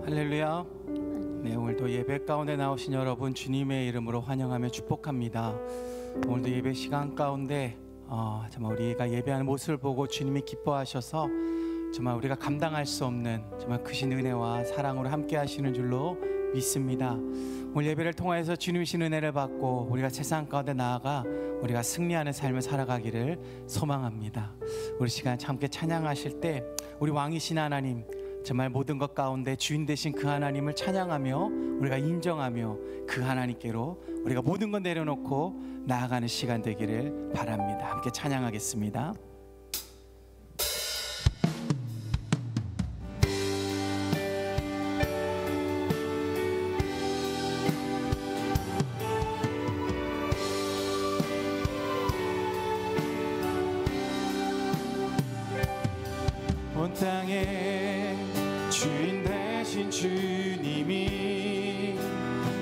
할렐루야. 네, 오늘도 예배 가운데 나오신 여러분 주님의 이름으로 환영하며 축복합니다. 오늘도 예배 시간 가운데 정말 우리가 예배하는 모습을 보고 주님이 기뻐하셔서 정말 우리가 감당할 수 없는 정말 크신 은혜와 사랑으로 함께 하시는 줄로 믿습니다. 오늘 예배를 통해서 주님의 은혜를 받고 우리가 세상 가운데 나아가 우리가 승리하는 삶을 살아가기를 소망합니다. 우리 시간 함께 찬양하실 때 우리 왕이신 하나님, 정말 모든 것 가운데 주인 되신 그 하나님을 찬양하며 우리가 인정하며 그 하나님께로 우리가 모든 것 내려놓고 나아가는 시간 되기를 바랍니다. 함께 찬양하겠습니다. 온 땅에 주인 되신 주님이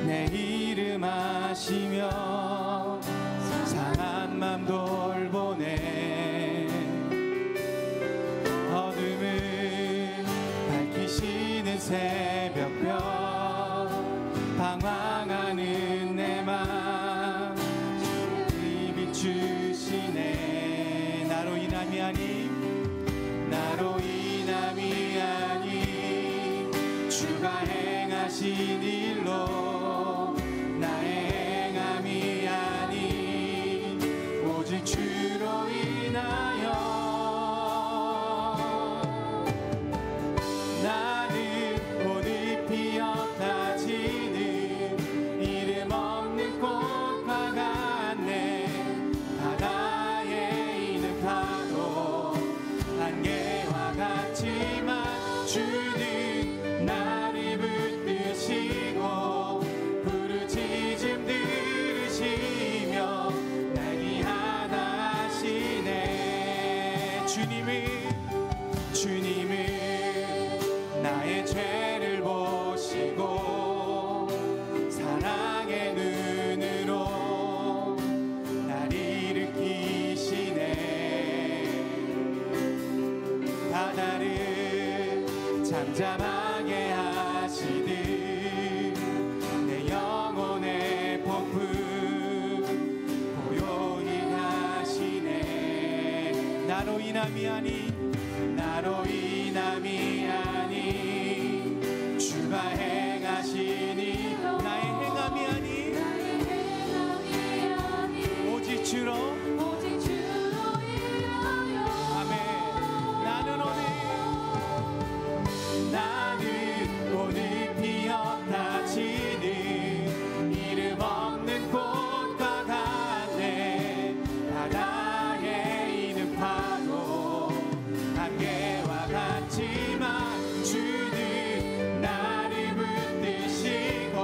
내 이름 아시며 상한 맘 돌보네. 어둠을 밝히시는 새벽별 방황하는 내 맘 주님이 비추시네. 나로 인함이 아닌 나로 인함이 아닌 주가 행하신 일로 나의 행함이 아닌 오직 주로 인하여 나는 오늘 피었다 지는 이름 없는 꽃과 같네. 바다에 있는 파도 안개와 같지만 주는 나를 붙드시고 부르짖음 들으시며 날 위하다 하시네. 주님은 나의 죄를 보시고 사랑의 눈으로 날 일으키시네. 바다를 잠잠하게 하시듯 내 영혼의 폭풍 고요히 하시네. 나로 인함이 아닌 주가 행하시니 나의 행함이 아닌 오직 주로 인하여. 나는 오늘 피었다 지는 이름 없는 꽃과 같네. 바다에 있는 파도 안개와 같지만 주는 나를 붙드시고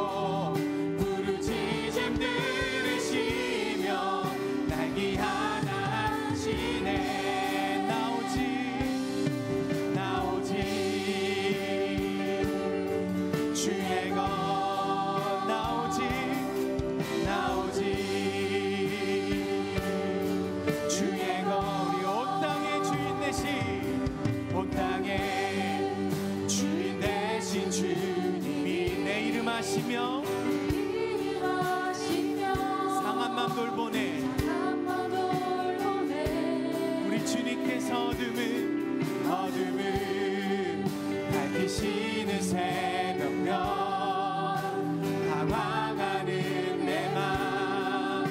부르짖음 들으시며 날 귀하다 하시네. 나 오직 주의 것 나 오직 주의 것. 우리 온 땅의 주인 되신 주님이 내 이름 아시며 상한 맘 돌보네. 우리 주님께서 어둠을 밝히시는 새벽별 방황하는 내 맘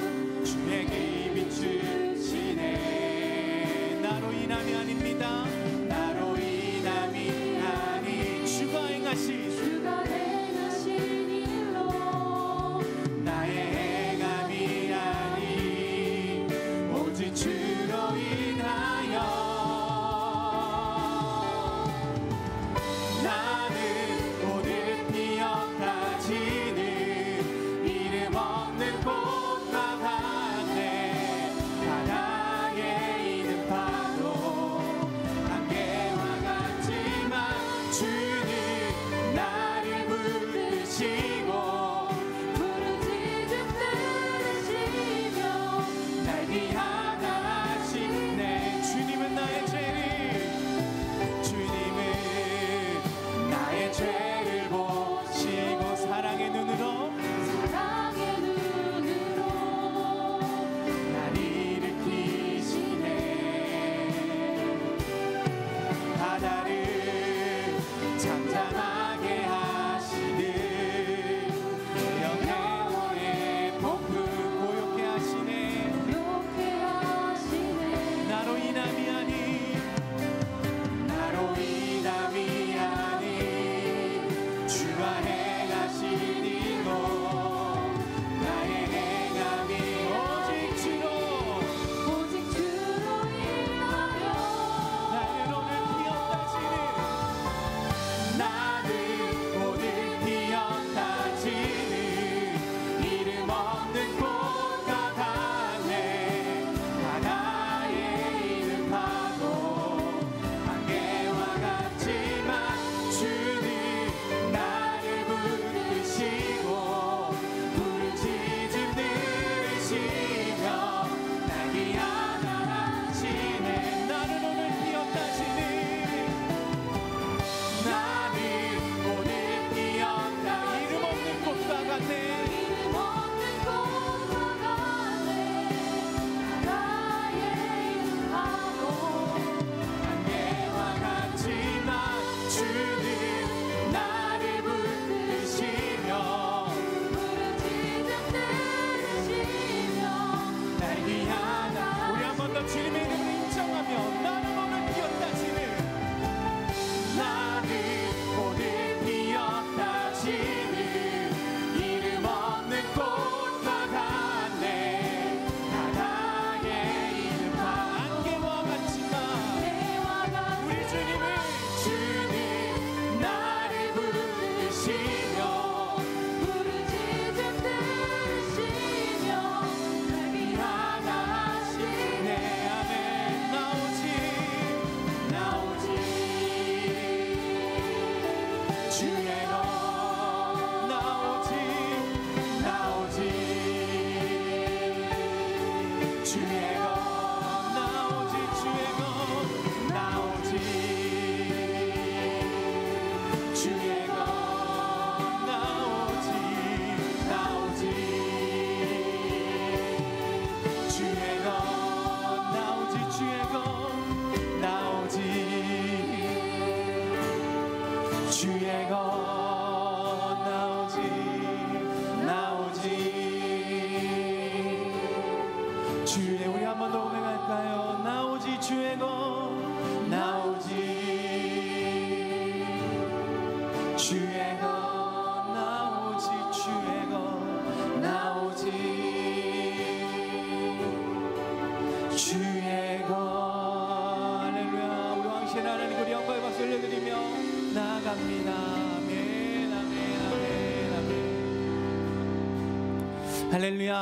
주에게 비추시네. 나로 인함이 아닙니다. 나로 인함이 아닌 주가 행하신 일로 나의 행함이 아닌 오직 주로 인하여 나는 주의 것 나오지 주의 것 나오지 주의 것 나오지 나오지 주의 것 나오지 주의 것 나오지 주의 것 나오지 나오지 주의 우리 한 번 더 고백할까요? 나오지 주의 것 나오지 주의 것 나오지 주의 것 나오지 주의 것 할렐루야. 우리 왕신 하나님 우리 영광의 박수 올려드리며 나아갑니다. 아멘 아멘 아멘 아멘. 할렐루야.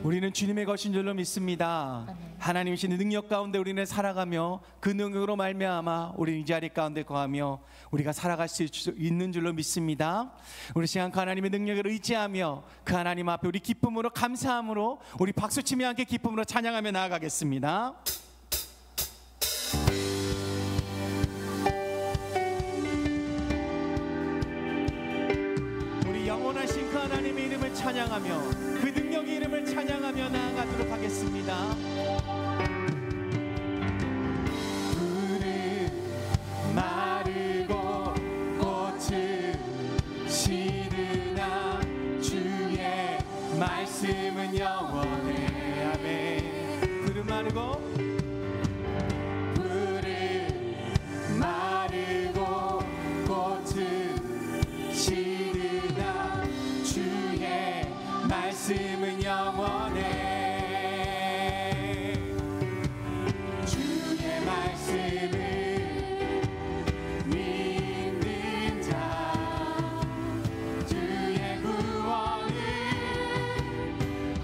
우리는 주님의 것인 줄로 믿습니다. 하나님이신 능력 가운데 우리는 살아가며 그 능력으로 말미암아 우리는 이 자리 가운데 거하며 우리가 살아갈 수 있는 줄로 믿습니다. 우리 시간 그 하나님의 능력을 의지하며 그 하나님 앞에 우리 기쁨으로 감사함으로 우리 박수치며 함께 기쁨으로 찬양하며 나아가겠습니다. 우리 영원하신 그 하나님의 이름을 찬양하며 그 능력의 이름을 찬양하며 나아가도록 하겠습니다. 푸른 마르고 꽃은 시드나 주의 말씀은 영원해. 아멘. 푸른 마르고 꽃은 시드나 주의 말씀은 영원해. 주의 말씀을 믿는 자 주의 구원을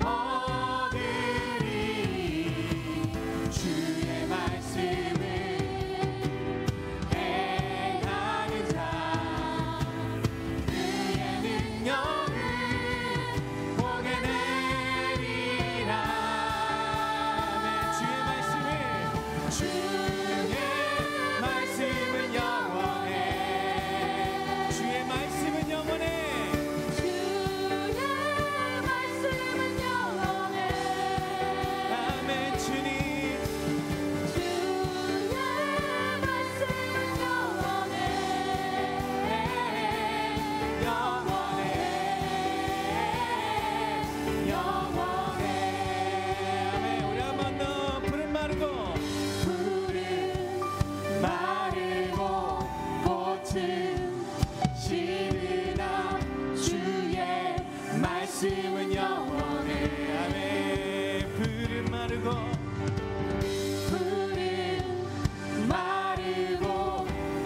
얻으리. 주의 말씀을 행하는 자 그의 능력을 보게 되리라. 주의 말씀은 영원해. 주의 말씀은 영원해. 주의 말씀은 영원해. 아멘. 주님 주의 말씀은 영원해. 영원해. 영원해. 아멘. 우리 한 번 더. 푸른 마르고 꽃은 시드나 주의 말씀은 영원해. 아멘. 푸른 마르고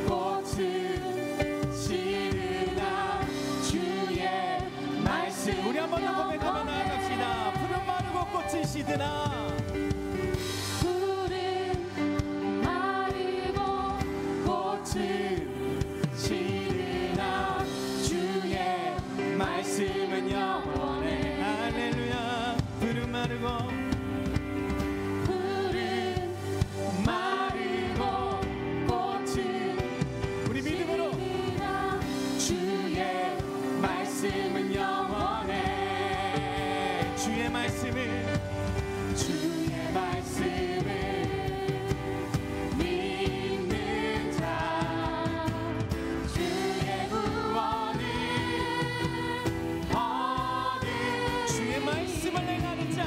꽃은 시드나 주의 말씀. 우리 한 번 더 고백하며 나아갑시다. 푸른 마르고 꽃은 시드나 시드나 주의 말씀은 영원해. 할렐루야. 푸른 마르고 꽃은 우리 믿음으로 주의 말씀은 영원해. 주의 말씀을 믿는 자 주의 구원을 얻으리. 주의 말씀을 행하는 자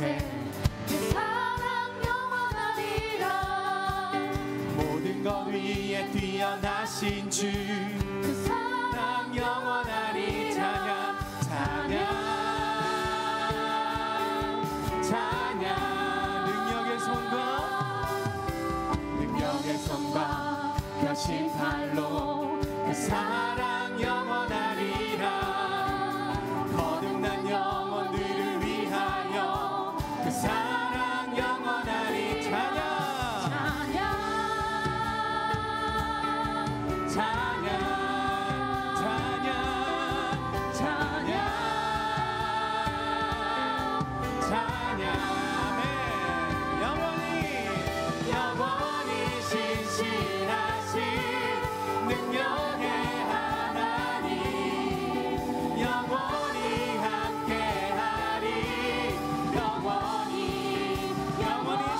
앞에 그 사랑 영원하리라. 모든 것 위에 뛰어나신 주 그 사랑 영원하리. 찬양 찬양 찬양. 능력의 손과 펴신 팔로 그 사랑 영원하리라. 거듭난 영혼들을 위하여 그 사랑 영원하리. 찬양 찬양 찬양 찬양 찬양 찬양. 아멘. 영원히 신실하신 능력의 하나님 영원히 함께하리. 영원히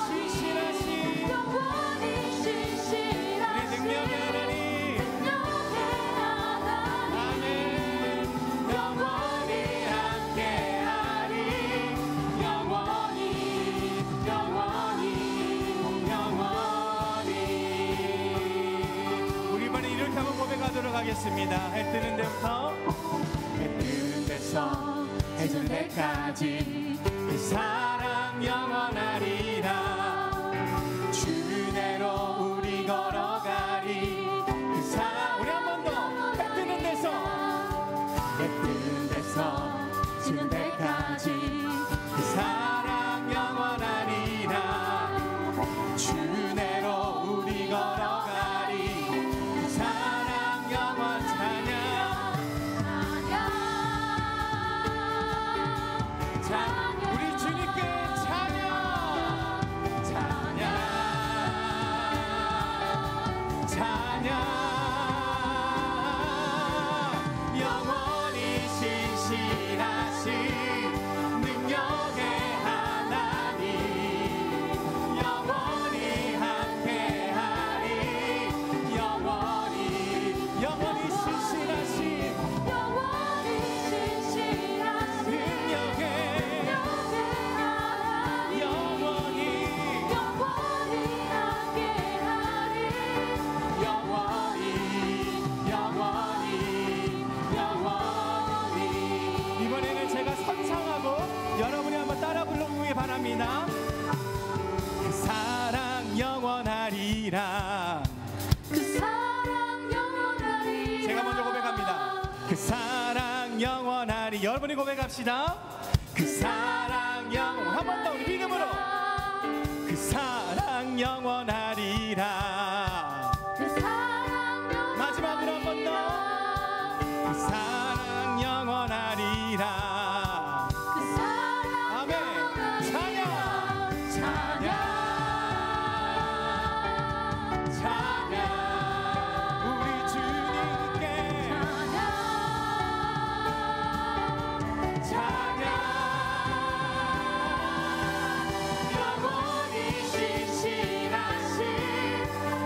신실하신 영원히 신실하신 우리 능력의 하나님. 아멘. 영원히 함께하리. 영원히 우리 이번에 이렇게 한번 고백하도록 하겠습니다. 해 뜨는 데부터 해 뜨는 데서 해 질 때까지 그 사랑 영원하리라. 주 은혜로 우리 걸어가리. 그 사랑 우리 한 번 더 해 뜨는 데서 지는 데까지 그 사랑 영원하리라. 주 은혜로 우리 걸어가리. 그 사랑 영원. 찬양 우리 주님께 찬양 찬양 찬양. 영원히 신실하신 능력의 하나님 영원히 함께하리. 영원히 신실하신 능력의 영원히 이번에는 제가 선창하고 여러분이 한번 따라 불러보기 바랍니다. 그 사랑 영원하리라. 제가 먼저 고백합니다. 그 사랑 영원하리. 여러분이 고백합시다. 그 사랑 영원. 한 번 더 우리 믿음으로. 그 사랑 영원하리라. 마지막으로 한 번 더. 그 사랑 영원하리라. 아멘. 찬양 찬양 찬양 우리 주님께 찬양. 영원히 신실하신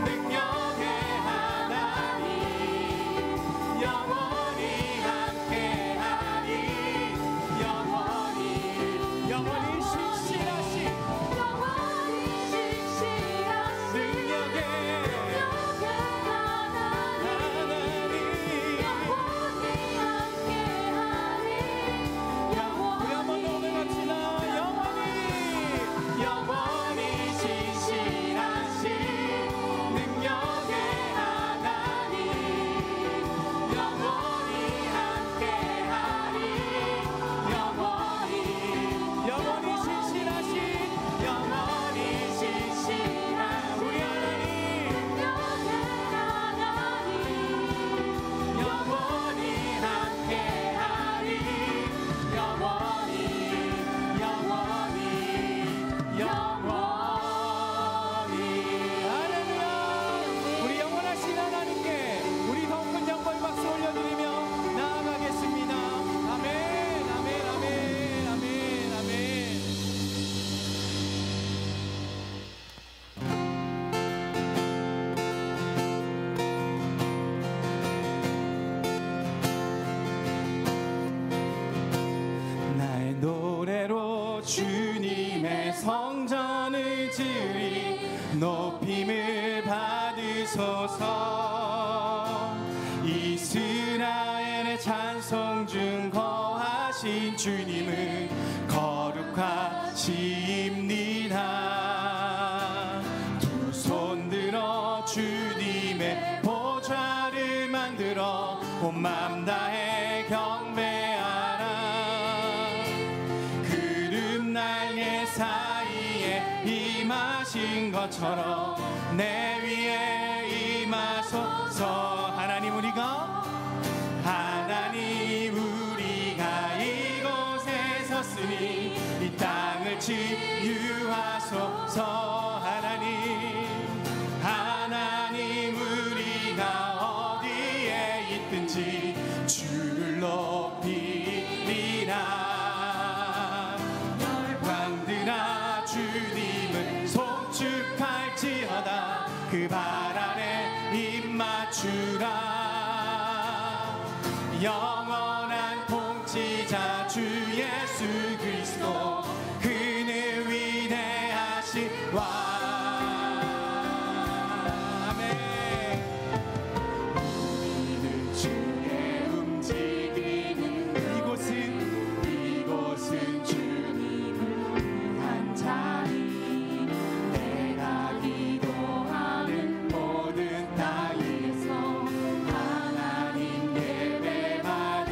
능력의 하나님 영원히 함께하리. 영원히 신실하신 주님의 성전을 지으리 높임을 받으소서. 이스라엘의 찬송 중 거하신 주님은 거룩하십니다. 두 손 들어 주님의 보좌를 만들어 온 맘 다해 경배하라. 구름 날개 사이에 임하신 것처럼 내 위에 임하소서. 하나님 우리가 이곳에 섰으니 이 땅을 치유하소서. 하나님 우리가 어디에 있든지 주를 높이리라. 열방들아 주님을 송축할지어다. 그 발 아래 입 맞추라. 영원한 통치자 주 예수 그리스도 그는 위대하신 왕. 아멘. 우리는 주의 움직이는 이곳은 주님을 위한 자리. 내가 기도하는 모든 땅에서 하나님 예배만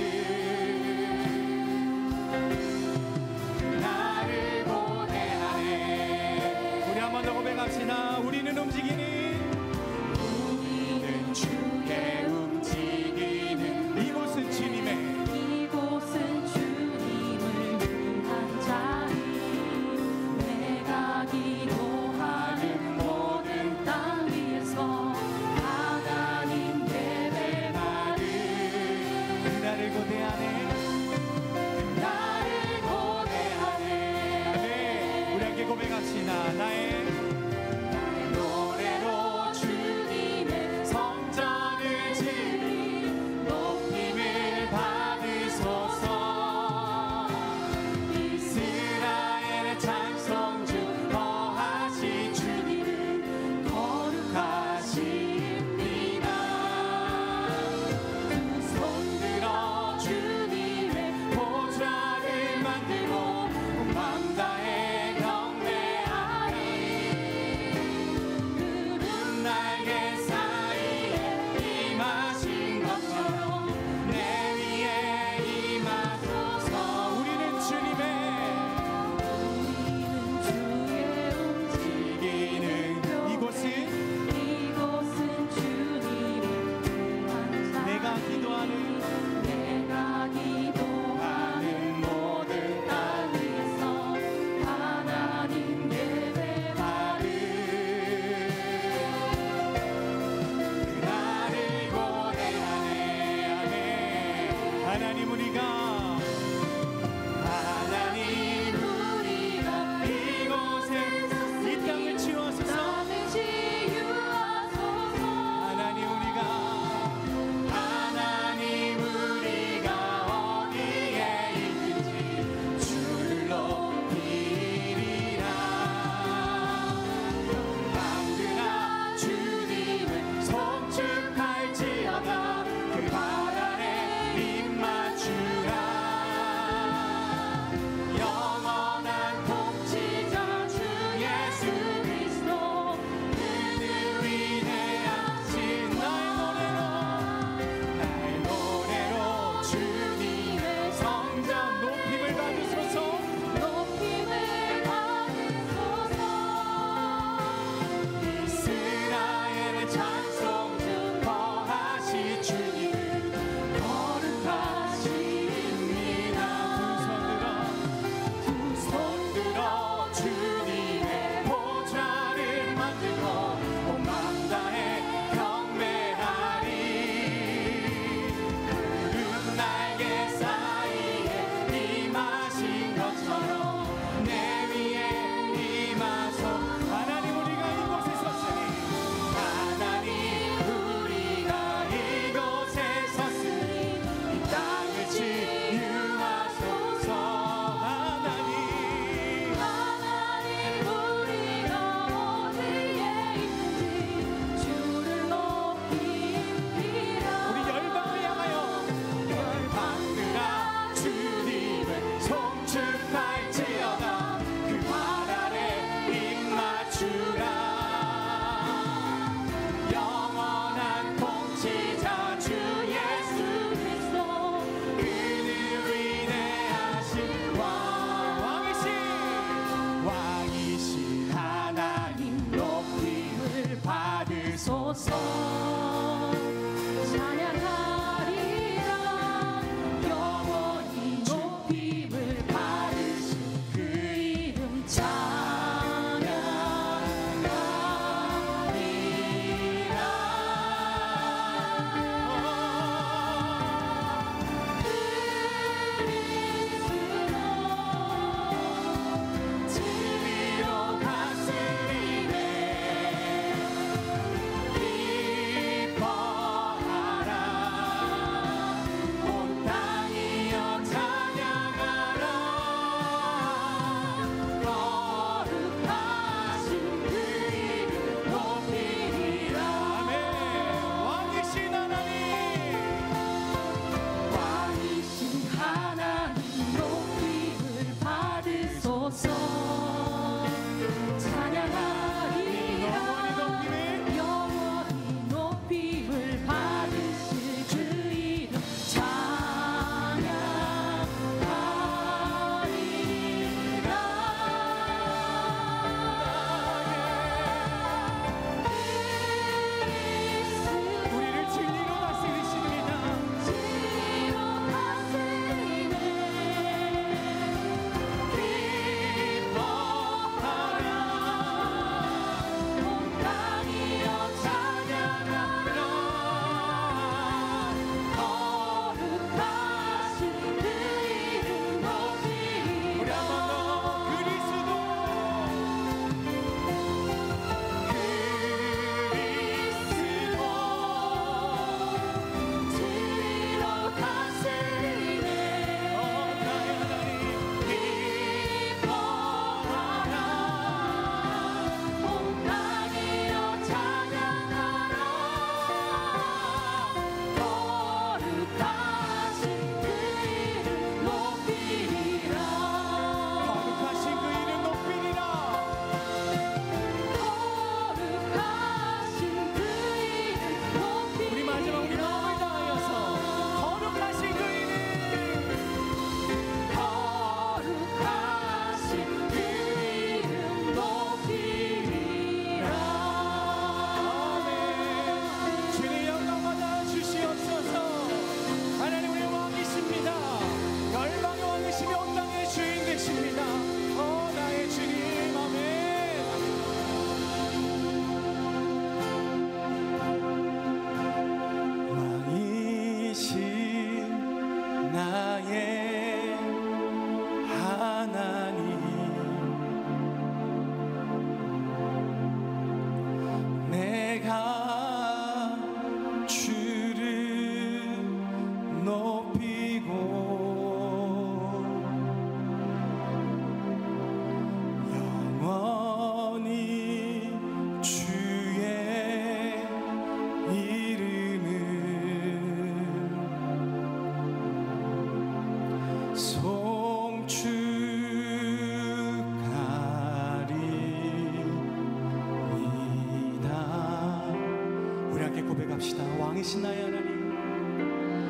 고백합시다. 왕이신 나의 하나님,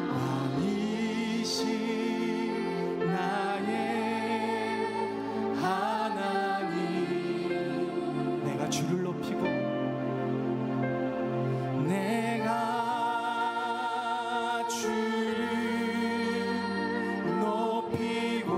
왕이신 나의 하나님, 내가 주를 높이고 내가 주를 높이고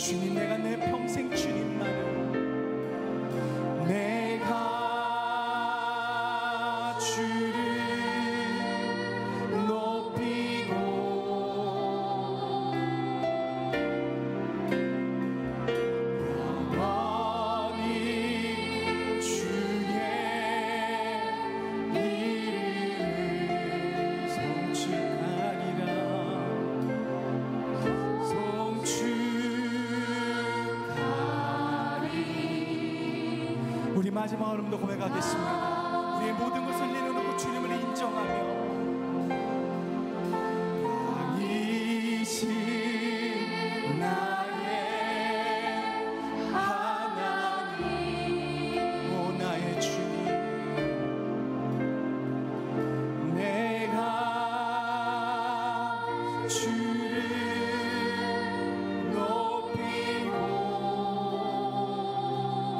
주님, 내가 내 평생 주님만을, 내가 주를 높이고 영원히 주의 이름을 송축하리라. 우리 마지막 얼음도 고백하겠습니다. 우리의 모든 것을 내려놓고 주님을 인정하며 왕이신 나의 하나님, 오 나의 주님, 내가 주를 높이고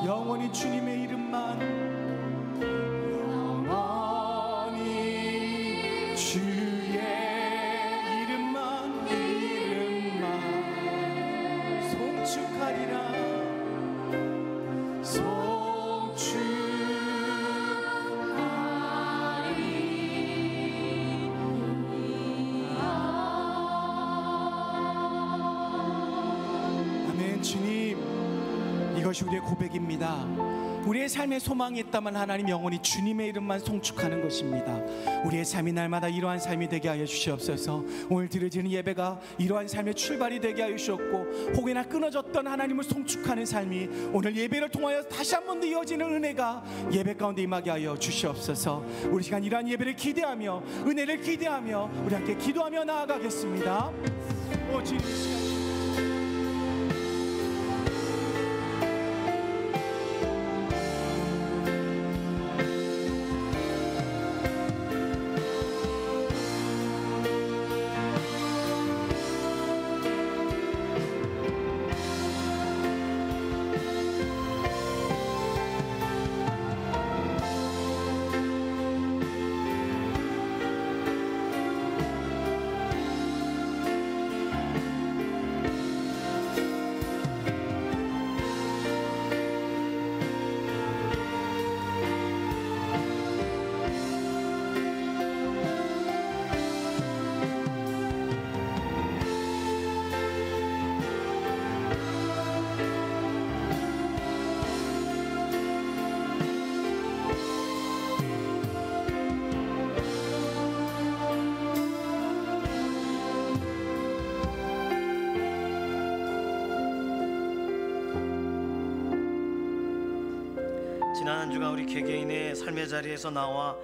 영원히 주님의 이름만, 영원히 주의 이름만 송축하리라. 송축하리. 주님, 이것이 우리의 고백입니다. 우리의 삶에 소망이 있다면 하나님 영원히 주님의 이름만 송축하는 것입니다. 우리의 삶이 날마다 이러한 삶이 되게 하여 주시옵소서. 오늘 드려지는 예배가 이러한 삶의 출발이 되게 하여 주셨고, 혹여나 끊어졌던 하나님을 송축하는 삶이 오늘 예배를 통하여 다시 한 번 더 이어지는 은혜가 예배 가운데 임하게 하여 주시옵소서. 우리 시간 이러한 예배를 기대하며 은혜를 기대하며 우리 함께 기도하며 나아가겠습니다. 오 주님, 이 시간 지난 한 주간 우리 개개인의 삶의 자리에서 나와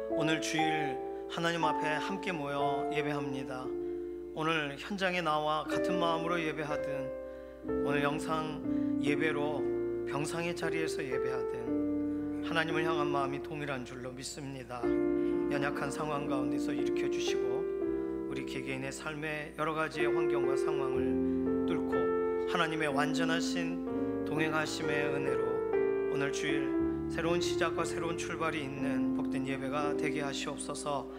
오늘 주일 하나님 앞에 함께 모여 예배합니다. 오늘 현장에 나와 같은 마음으로 예배하든, 오늘 영상 예배로 병상의 자리에서 예배하든 하나님을 향한 마음이 동일한 줄로 믿습니다. 연약한 상황 가운데서 일으켜 주시고 우리 개개인의 삶의 여러 가지의 환경과 상황을 뚫고 하나님의 완전하신 동행하심의 은혜로 오늘 주일 새로운 시작과 새로운 출발이 있는 복된 예배가 되게 하시옵소서.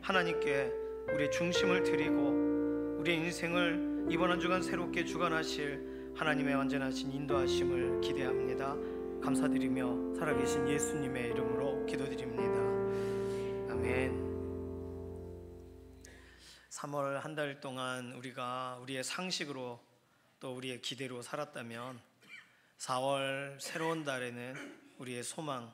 하나님께 우리의 중심을 드리고 우리의 인생을 이번 한 주간 새롭게 주관하실 하나님의 완전하신 인도하심을 기대합니다. 감사드리며 살아계신 예수님의 이름으로 기도드립니다. 아멘. 3월 한 달 동안 우리가 우리의 상식으로 또 우리의 기대로 살았다면 4월 새로운 달에는 우리의 소망,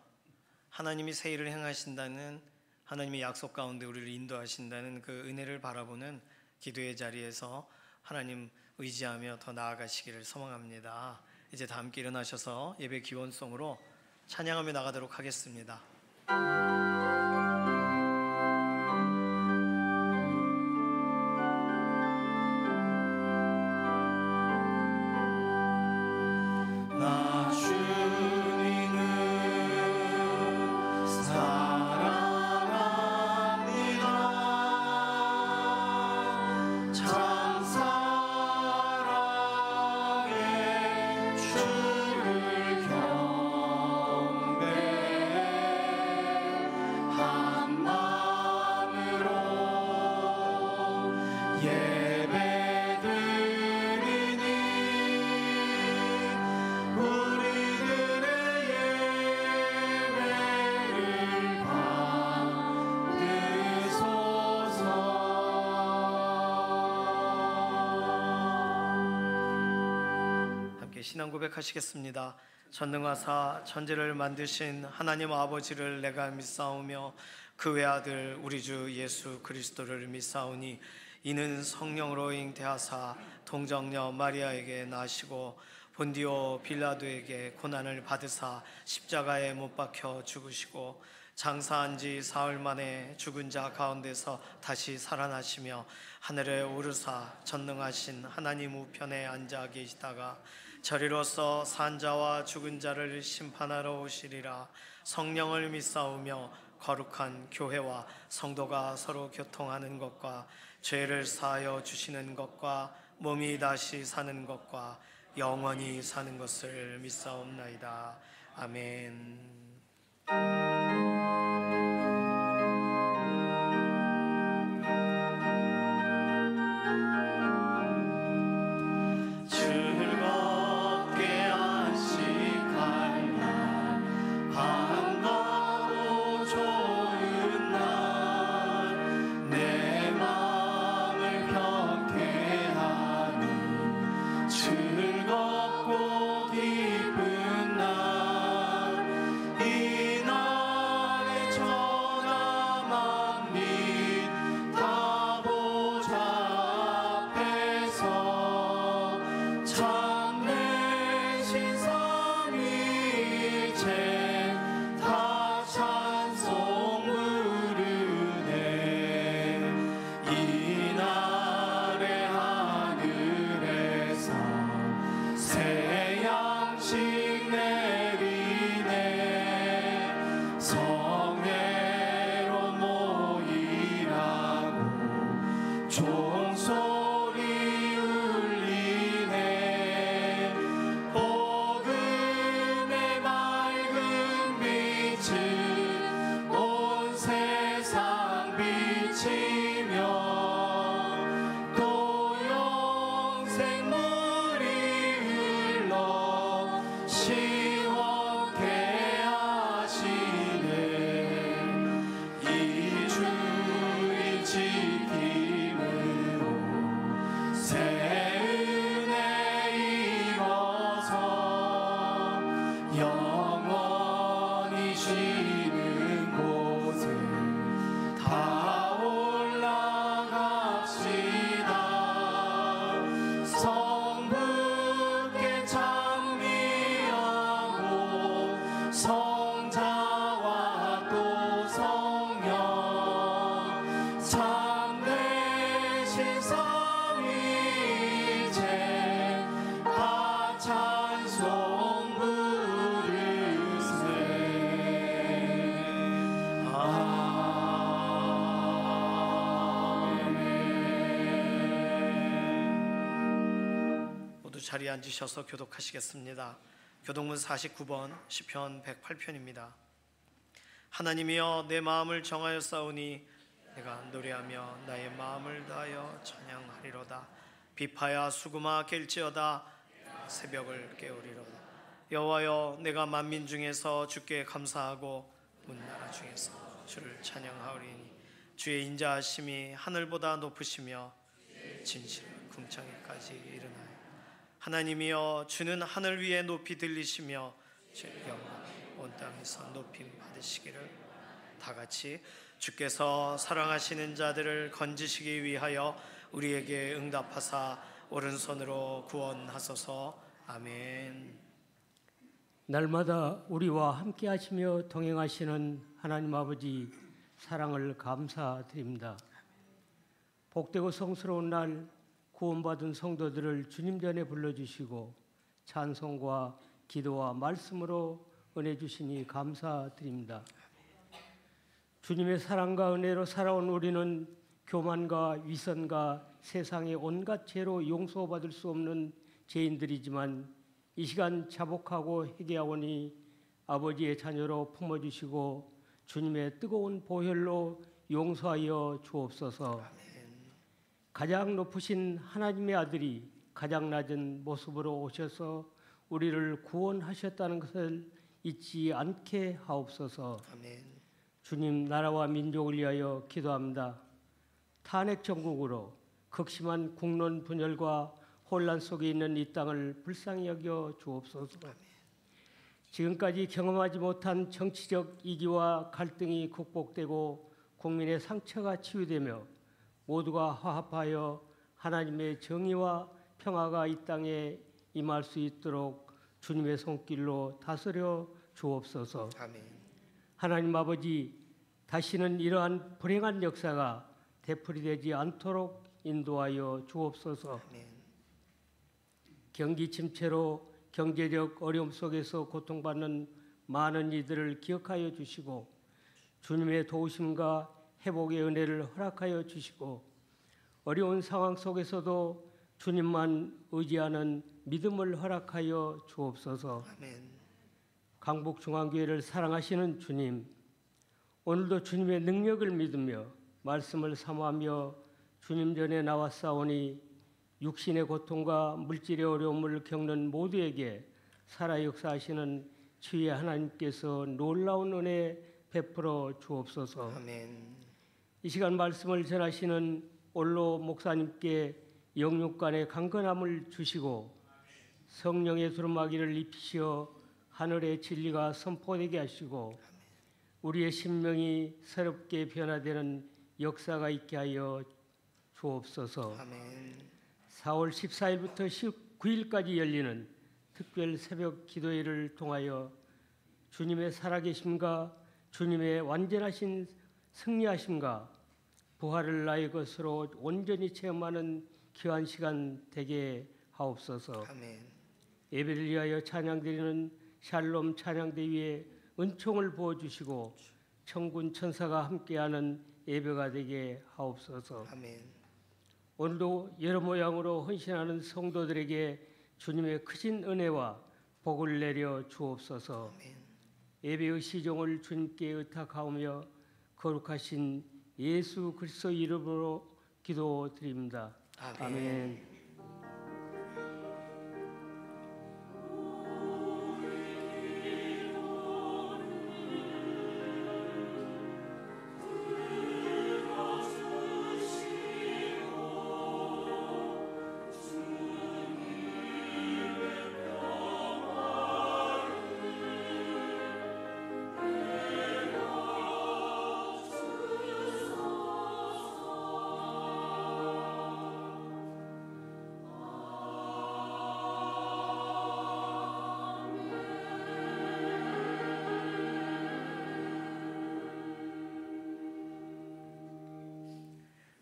하나님이 새 일을 행하신다는 하나님의 약속 가운데 우리를 인도하신다는 그 은혜를 바라보는 기도의 자리에서 하나님 의지하며 더 나아가시기를 소망합니다. 이제 다 함께 일어나셔서 예배 기원송으로 찬양하며 나가도록 하겠습니다. 신앙 고백하시겠습니다. 전능하사 천지를 만드신 하나님 아버지를 내가 믿사오며 그 외아들 우리 주 예수 그리스도를 믿사오니 이는 성령으로 잉태하사 동정녀 마리아에게 나시고 본디오 빌라도에게 고난을 받으사 십자가에 못 박혀 죽으시고 장사한 지 사흘 만에 죽은 자 가운데서 다시 살아나시며 하늘에 오르사 전능하신 하나님 우편에 앉아 계시다가 저리로서 산 자와 죽은 자를 심판하러 오시리라. 성령을 믿사오며 거룩한 교회와 성도가 서로 교통하는 것과 죄를 사하여 주시는 것과 몸이 다시 사는 것과 영원히 사는 것을 믿사옵나이다. 아멘. 즐거워 넘치며 또 영생물이 흘러 시원케 하시네. 이 주의 지킴으로 새 은혜 입어서 영원히 쉬는 곳에 다 올라갑시다. 성부께 찬미하고 성자와 또 성령 참되신 삼위일체 다 찬송 부르세. 아멘. 모두 자리에 앉으셔서 교독하시겠습니다. 교독문 49번 시편 108편입니다. 하나님이여 내 마음을 정하여 싸우니 내가 노래하며 나의 마음을 다하여 찬양하리로다. 비파야 수금아 깰지어다 새벽을 깨우리로다. 여호와여 내가 만민 중에서 주께 감사하고 문나라 중에서 주를 찬양하오리니 주의 인자하심이 하늘보다 높으시며 진실은 궁창에까지 이르나요. 하나님이여 주는 하늘 위에 높이 들리시며 주의 영광 온 땅에서 높임 받으시기를. 다 같이 주께서 사랑하시는 자들을 건지시기 위하여 우리에게 응답하사 오른손으로 구원하소서. 아멘. 날마다 우리와 함께 하시며 동행하시는 하나님 아버지 사랑을 감사드립니다. 복되고 성스러운 날 구원받은 성도들을 주님 전에 불러주시고 찬송과 기도와 말씀으로 은혜 주시니 감사드립니다. 주님의 사랑과 은혜로 살아온 우리는 교만과 위선과 세상의 온갖 죄로 용서받을 수 없는 죄인들이지만 이 시간 자복하고 회개하오니 아버지의 자녀로 품어주시고 주님의 뜨거운 보혈로 용서하여 주옵소서. 가장 높으신 하나님의 아들이 가장 낮은 모습으로 오셔서 우리를 구원하셨다는 것을 잊지 않게 하옵소서. 아멘. 주님 나라와 민족을 위하여 기도합니다. 탄핵 정국으로 극심한 국론 분열과 혼란 속에 있는 이 땅을 불쌍히 여겨 주옵소서. 지금까지 경험하지 못한 정치적 이기와 갈등이 극복되고 국민의 상처가 치유되며 모두가 화합하여 하나님의 정의와 평화가 이 땅에 임할 수 있도록 주님의 손길로 다스려 주옵소서. 아멘. 하나님 아버지 다시는 이러한 불행한 역사가 되풀이되지 않도록 인도하여 주옵소서. 아멘. 경기 침체로 경제적 어려움 속에서 고통받는 많은 이들을 기억하여 주시고 주님의 도우심과 회복의 은혜를 허락하여 주시고 어려운 상황 속에서도 주님만 의지하는 믿음을 허락하여 주옵소서. 아멘. 강북중앙교회를 사랑하시는 주님, 오늘도 주님의 능력을 믿으며 말씀을 사모하며 주님 전에 나왔사오니 육신의 고통과 물질의 어려움을 겪는 모두에게 살아 역사하시는 주의 하나님께서 놀라운 은혜 베풀어 주옵소서. 아멘. 이 시간 말씀을 전하시는 올로 목사님께 영육간의 강건함을 주시고 성령의 두루마기를 입히시어 하늘의 진리가 선포되게 하시고 우리의 심령이 새롭게 변화되는 역사가 있게 하여 주옵소서. 아멘. 4월 14일부터 19일까지 열리는 특별 새벽 기도회를 통하여 주님의 살아계심과 주님의 완전하신 승리하심과 부활을 나의 것으로 온전히 체험하는 귀한 시간 되게 하옵소서. 아멘. 예배를 위하여 찬양드리는 샬롬 찬양대 위에 은총을 부어주시고 천군 천사가 함께하는 예배가 되게 하옵소서. 아멘. 오늘도 여러 모양으로 헌신하는 성도들에게 주님의 크신 은혜와 복을 내려 주옵소서. 아멘. 예배의 시종을 주님께 의탁하오며 거룩하신 예수 그리스도 이름으로 기도드립니다. 아멘.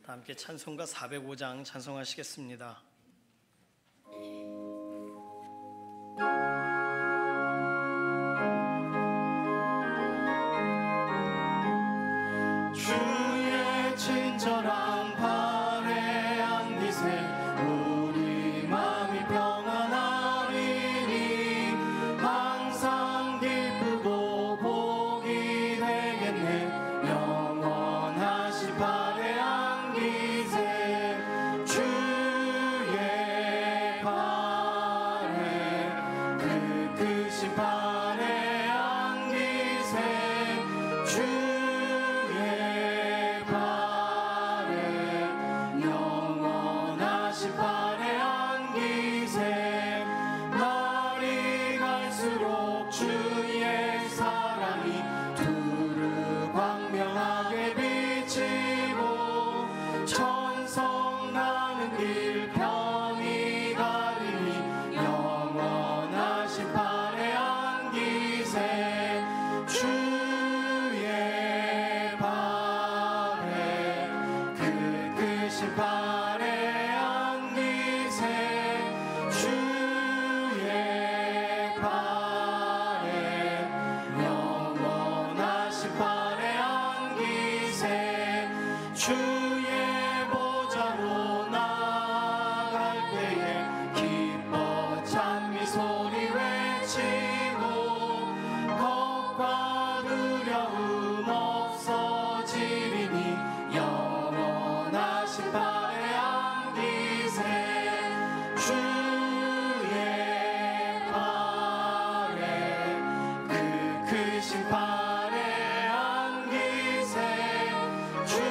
다 함께 찬송가 405장 찬송하시겠습니다. 주의 친절한 발에 안기세 우리 마음이 평안하리니 항상 기쁘고 복이 되겠네 영원하신 발에 안기세 주의 발에 그 크신 발에 안기세 주의 발에 영원하신 발에 안기세 날이 갈수록 주의 사랑이 두루 광명하게 비치고 천성 나는 길 편히 가리니 영원하신 발에 안기세 주의 발에 그 크신 발에 안기세 주의 발에 영원하신 발에 안기세 주의 보좌로 나갈 때에 기뻐 찬미 소리 외치고 겁과 두려움 없어지리니 영원하신 발에 안기세 주의 발에 그 크신 발에 안기세 주의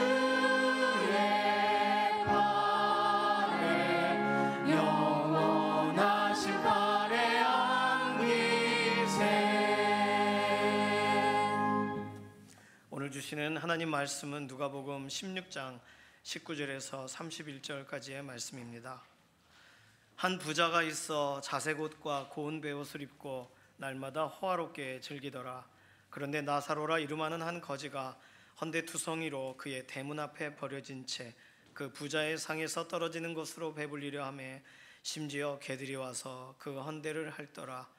발에 영원하신 발에 안기세. 오늘 주시는 하나님 말씀은 누가복음 16장 19절에서 31절까지의 말씀입니다. 한 부자가 있어 자색 옷과 고운 베옷을 입고 날마다 호화롭게 즐기더라. 그런데 나사로라 이름하는 한 거지가 헌데 투성이로 그의 대문 앞에 버려진 채 그 부자의 상에서 떨어지는 것으로 배불리려 하매 심지어 개들이 와서 그 헌대를 핥더라.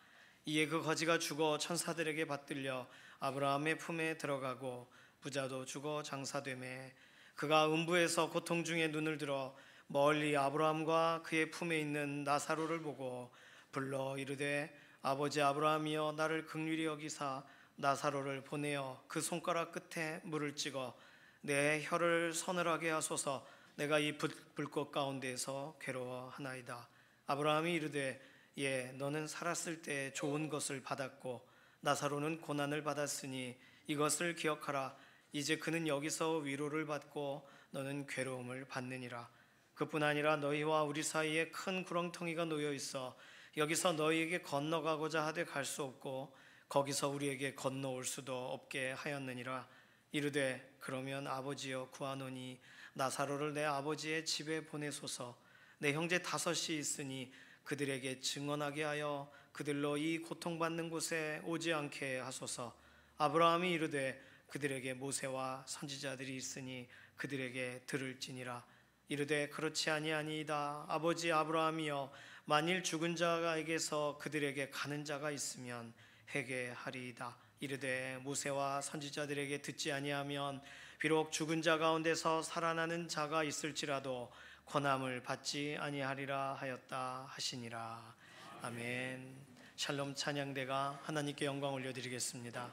이에 그 거지가 죽어 천사들에게 받들려 아브라함의 품에 들어가고 부자도 죽어 장사되매 그가 음부에서 고통 중에 눈을 들어 멀리 아브라함과 그의 품에 있는 나사로를 보고 불러 이르되 아버지 아브라함이여 나를 긍휼히 여기사 나사로를 보내어 그 손가락 끝에 물을 찍어 내 혀를 서늘하게 하소서. 내가 이 불꽃 가운데에서 괴로워하나이다. 아브라함이 이르되 예 너는 살았을 때 좋은 것을 받았고 나사로는 고난을 받았으니 이것을 기억하라. 이제 그는 여기서 위로를 받고 너는 괴로움을 받느니라. 그뿐 아니라 너희와 우리 사이에 큰 구렁텅이가 놓여 있어 여기서 너희에게 건너가고자 하되 갈 수 없고 거기서 우리에게 건너올 수도 없게 하였느니라. 이르되 그러면 아버지여 구하노니 나사로를 내 아버지의 집에 보내소서. 내 형제 5이 있으니 그들에게 증언하게 하여 그들로 이 고통받는 곳에 오지 않게 하소서. 아브라함이 이르되 그들에게 모세와 선지자들이 있으니 그들에게 들을지니라. 이르되 그렇지 아니하니이다. 아버지 아브라함이여 만일 죽은 자에게서 그들에게 가는 자가 있으면 회개하리이다. 이르되 모세와 선지자들에게 듣지 아니하면 비록 죽은 자 가운데서 살아나는 자가 있을지라도 권함을 받지 아니하리라 하였다 하시니라. 아멘. 샬롬 찬양대가 하나님께 영광 올려드리겠습니다.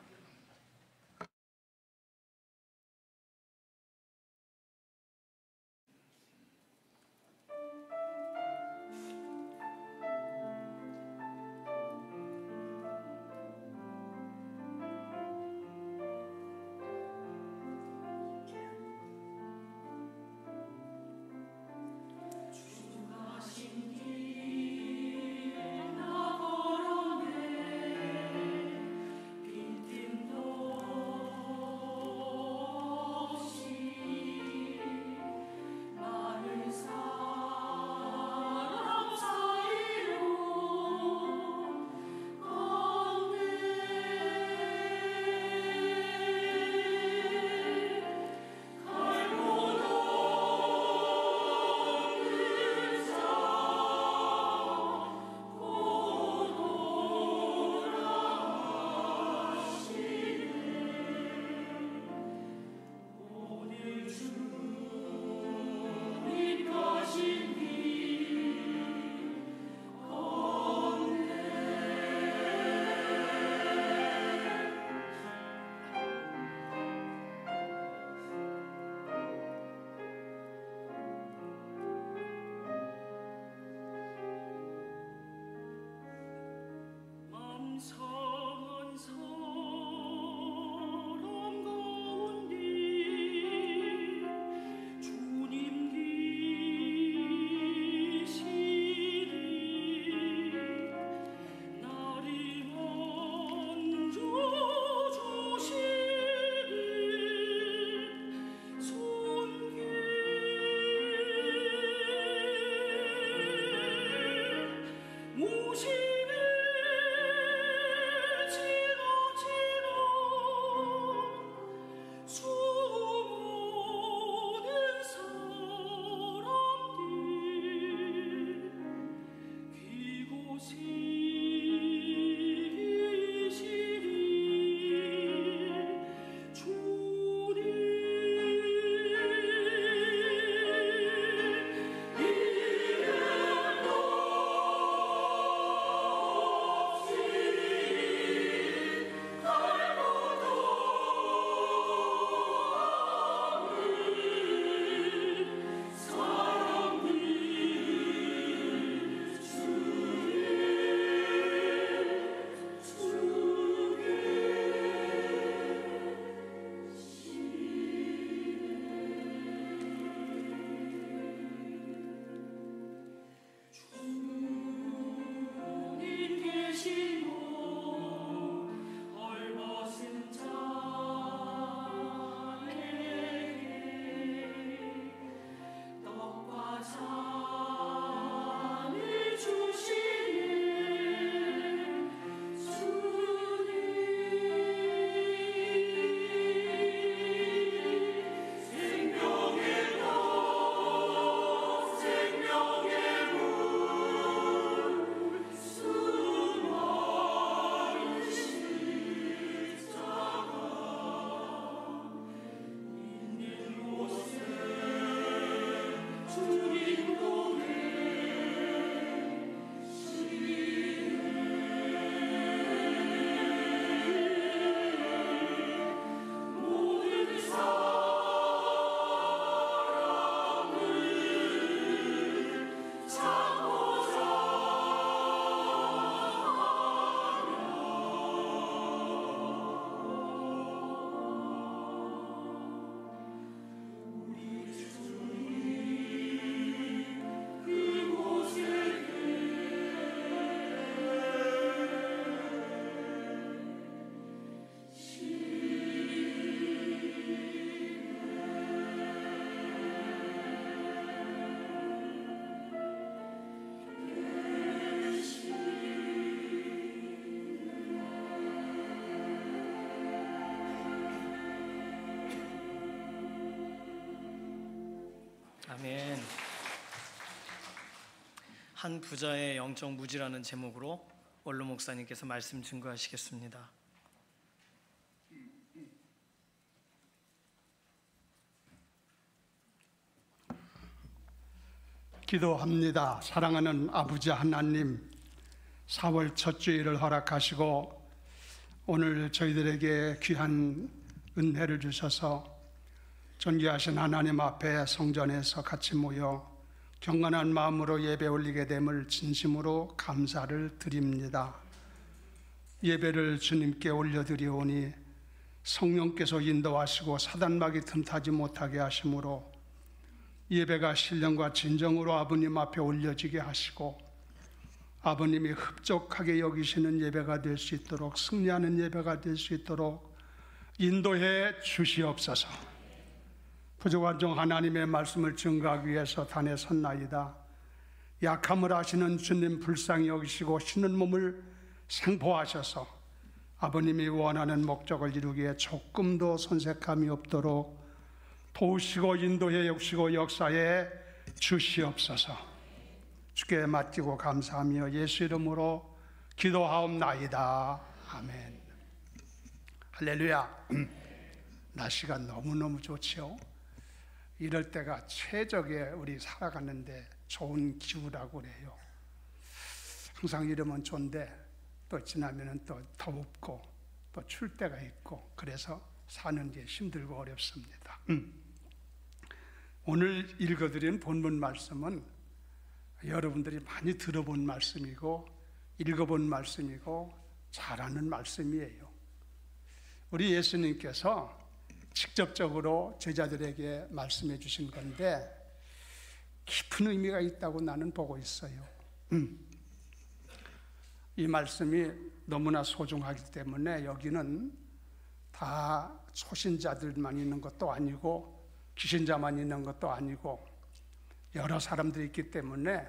한 부자의 영적 무지라는 제목으로 원로 목사님께서 말씀 증거하시겠습니다. 기도합니다. 사랑하는 아버지 하나님, 4월 첫 주일을 허락하시고 오늘 저희들에게 귀한 은혜를 주셔서 존귀하신 하나님 앞에 성전에서 같이 모여 경건한 마음으로 예배 올리게 됨을 진심으로 감사를 드립니다. 예배를 주님께 올려드리오니 성령께서 인도하시고 사단막이 틈타지 못하게 하심으로 예배가 신령과 진정으로 아버님 앞에 올려지게 하시고 아버님이 흡족하게 여기시는 예배가 될 수 있도록, 승리하는 예배가 될 수 있도록 인도해 주시옵소서. 부족한 종 하나님의 말씀을 증거하기 위해서 단에 섰나이다. 약함을 아시는 주님 불쌍히 여기시고 쉬는 몸을 생포하셔서 아버님이 원하는 목적을 이루기에 조금도 손색함이 없도록 도우시고 인도해 주시고 역사에 주시옵소서. 주께 맡기고 감사하며 예수 이름으로 기도하옵나이다. 아멘. 할렐루야. 날씨가 너무너무 좋지요. 이럴 때가 최적의 우리 살아가는데 좋은 기후라고 그래요. 항상 이러면 좋은데 또 지나면 또 더웁고 또 추울 때가 있고 그래서 사는 게 힘들고 어렵습니다. 오늘 읽어드린 본문 말씀은 여러분들이 많이 들어본 말씀이고 읽어본 말씀이고 잘 아는 말씀이에요. 우리 예수님께서 직접적으로 제자들에게 말씀해 주신 건데 깊은 의미가 있다고 나는 보고 있어요. 이 말씀이 너무나 소중하기 때문에 여기는 다 초신자들만 있는 것도 아니고 귀신자만 있는 것도 아니고 여러 사람들이 있기 때문에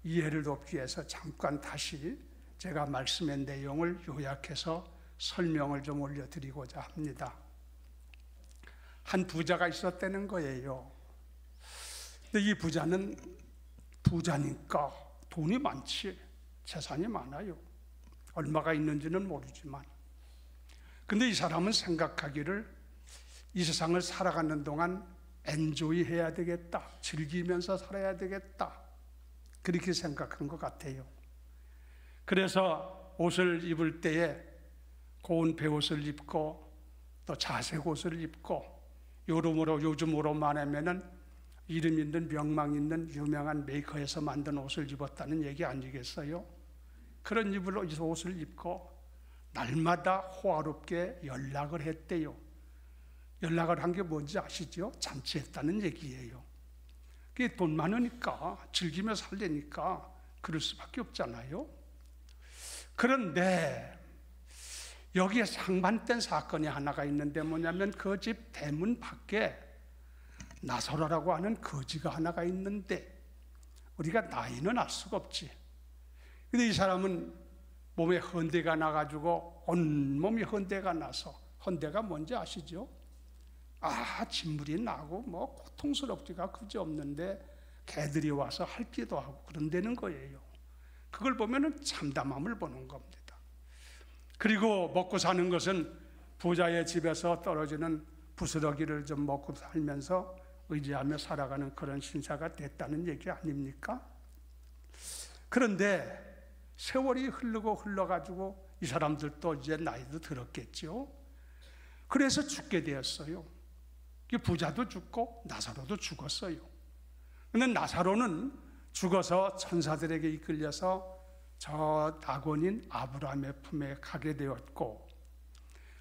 이해를 돕기 위해서 잠깐 다시 제가 말씀의 내용을 요약해서 설명을 좀 올려드리고자 합니다. 한 부자가 있었다는 거예요. 근데 이 부자는 부자니까 돈이 많지, 재산이 많아요. 얼마가 있는지는 모르지만. 근데 이 사람은 생각하기를 이 세상을 살아가는 동안 엔조이 해야 되겠다, 즐기면서 살아야 되겠다, 그렇게 생각한 것 같아요. 그래서 옷을 입을 때에 고운 배옷을 입고 또 자색 옷을 입고 요즘으로 말하면은 이름 있는 명망 있는 유명한 메이커에서 만든 옷을 입었다는 얘기 아니겠어요? 그런 옷을 입고 날마다 호화롭게 연락을 했대요. 연락을 한 게 뭔지 아시죠? 잔치했다는 얘기예요. 그게 돈 많으니까 즐기며 살려니까 그럴 수밖에 없잖아요. 그런데 여기에 상반된 사건이 하나가 있는데 뭐냐면 그 집 대문 밖에 나사로라고 하는 거지가 하나가 있는데 우리가 나이는 알 수가 없지. 근데 이 사람은 몸에 헌대가 나가지고 온몸이 헌대가 나서, 헌대가 뭔지 아시죠? 진물이 나고 뭐 고통스럽기가 그지없는데 개들이 와서 핥기도 하고 그런다는 거예요. 그걸 보면은 참담함을 보는 겁니다. 그리고 먹고 사는 것은 부자의 집에서 떨어지는 부스러기를 좀 먹고 살면서 의지하며 살아가는 그런 신사가 됐다는 얘기 아닙니까? 그런데 세월이 흘러가지고 이 사람들도 이제 나이도 들었겠죠. 그래서 죽게 되었어요. 부자도 죽고 나사로도 죽었어요. 그런데 나사로는 죽어서 천사들에게 이끌려서 저 낙원인 아브라함의 품에 가게 되었고,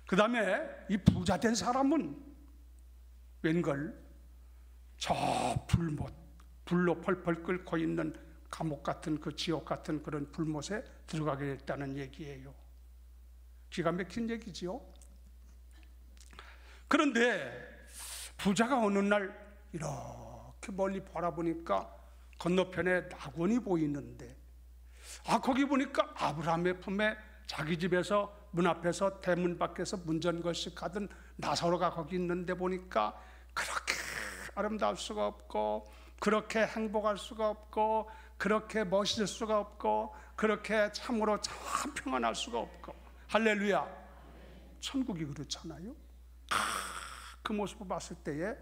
그 다음에 이 부자 된 사람은 웬걸 저 불로 펄펄 끓고 있는 감옥 같은 그 지옥 같은 그런 불못에 들어가게 됐다는 얘기예요. 기가 막힌 얘기지요. 그런데 부자가 어느 날 이렇게 멀리 바라보니까 건너편에 낙원이 보이는데, 거기 보니까 아브라함의 품에 자기 집에서 문 앞에서 대문 밖에서 문전거식 하던 나사로가 거기 있는데 보니까 그렇게 아름다울 수가 없고 그렇게 행복할 수가 없고, 그렇게 멋있을 수가 없고, 그렇게 참으로 참 평안할 수가 없고. 할렐루야. 천국이 그렇잖아요. 그 모습을 봤을 때에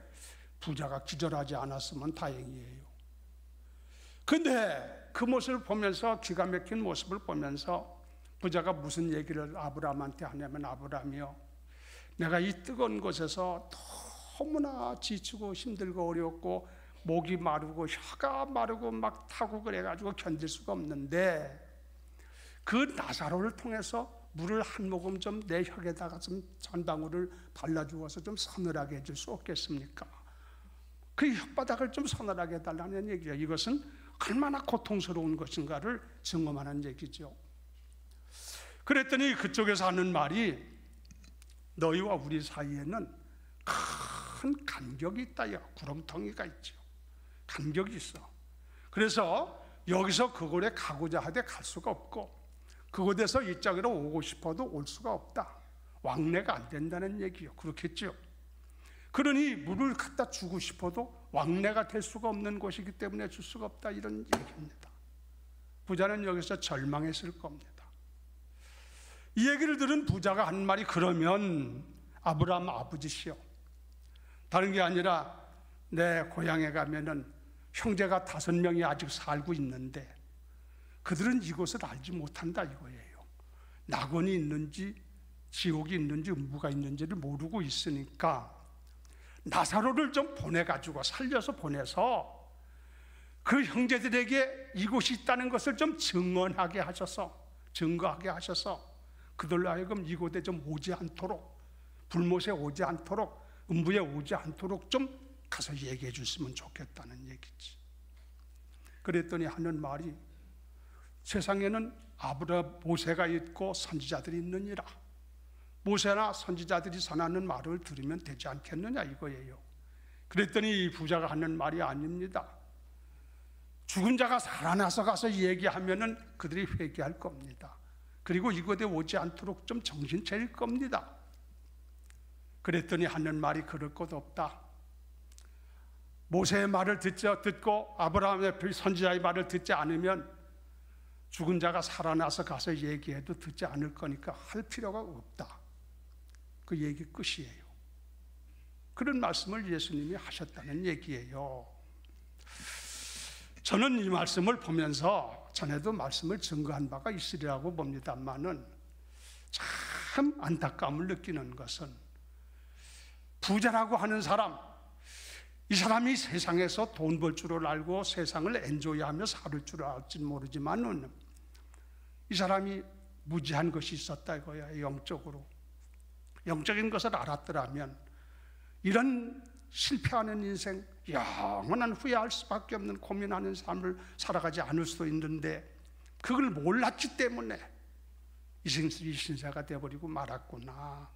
부자가 기절하지 않았으면 다행이에요. 근데 그 모습을 보면서, 기가 막힌 모습을 보면서 부자가 무슨 얘기를 아브라함한테 하냐면, 아브라함이요, 내가 이 뜨거운 곳에서 너무나 지치고 힘들고 어렵고 목이 마르고 혀가 마르고 막 타고 그래가지고 견딜 수가 없는데, 그 나사로를 통해서 물을 한 모금 좀 내 혀에다가 좀 전방울을 발라주어서 좀 서늘하게 해줄 수 없겠습니까? 그 혓바닥을 좀 서늘하게 해달라는 얘기예요. 이것은 얼마나 고통스러운 것인가를 증언하는 얘기죠. 그랬더니 그쪽에서 하는 말이, 너희와 우리 사이에는 큰 간격이 있다요. 구렁텅이가 있죠. 간격이 있어. 그래서 여기서 그곳에 가고자 하되 갈 수가 없고, 그곳에서 이쪽으로 오고 싶어도 올 수가 없다. 왕래가 안 된다는 얘기요. 그렇겠죠. 그러니 물을 갖다 주고 싶어도 왕래가 될 수가 없는 곳이기 때문에 줄 수가 없다, 이런 얘기입니다. 부자는 여기서 절망했을 겁니다. 이 얘기를 들은 부자가 한 말이, 그러면 아브라함 아버지시여, 다른 게 아니라 내 고향에 가면은 형제가 5명이 아직 살고 있는데 그들은 이곳을 알지 못한다 이거예요. 낙원이 있는지 지옥이 있는지 음부가 있는지를 모르고 있으니까 나사로를 좀 보내가지고 살려서 보내서 그 형제들에게 이곳이 있다는 것을 좀 증거하게 하셔서 그들로 하여금 이곳에 좀 오지 않도록, 불못에 오지 않도록, 음부에 오지 않도록 좀 가서 얘기해 줬으면 좋겠다는 얘기지. 그랬더니 하는 말이, 세상에는 모세가 있고 선지자들이 있느니라. 모세나 선지자들이 전하는 말을 들으면 되지 않겠느냐 이거예요. 그랬더니 이 부자가 하는 말이 아닙니다. 죽은 자가 살아나서 가서 얘기하면은 그들이 회개할 겁니다. 그리고 이곳에 오지 않도록 좀 정신 차릴 겁니다. 그랬더니 하는 말이, 그럴 것 없다. 모세의 말을 듣고 아브라함의 선지자의 말을 듣지 않으면 죽은 자가 살아나서 가서 얘기해도 듣지 않을 거니까 할 필요가 없다. 그 얘기 끝이에요. 그런 말씀을 예수님이 하셨다는 얘기예요. 저는 이 말씀을 보면서 전에도 말씀을 증거한 바가 있으리라고 봅니다만은 참 안타까움을 느끼는 것은, 부자라고 하는 사람, 이 사람이 세상에서 돈 벌 줄을 알고 세상을 엔조이하며 살 줄 알지 모르지만은 이 사람이 무지한 것이 있었다 이거야. 영적인 것을 알았더라면 이런 실패하는 인생, 영원한 후회할 수밖에 없는 고민하는 삶을 살아가지 않을 수도 있는데 그걸 몰랐기 때문에 이 신세가 되어버리고 말았구나.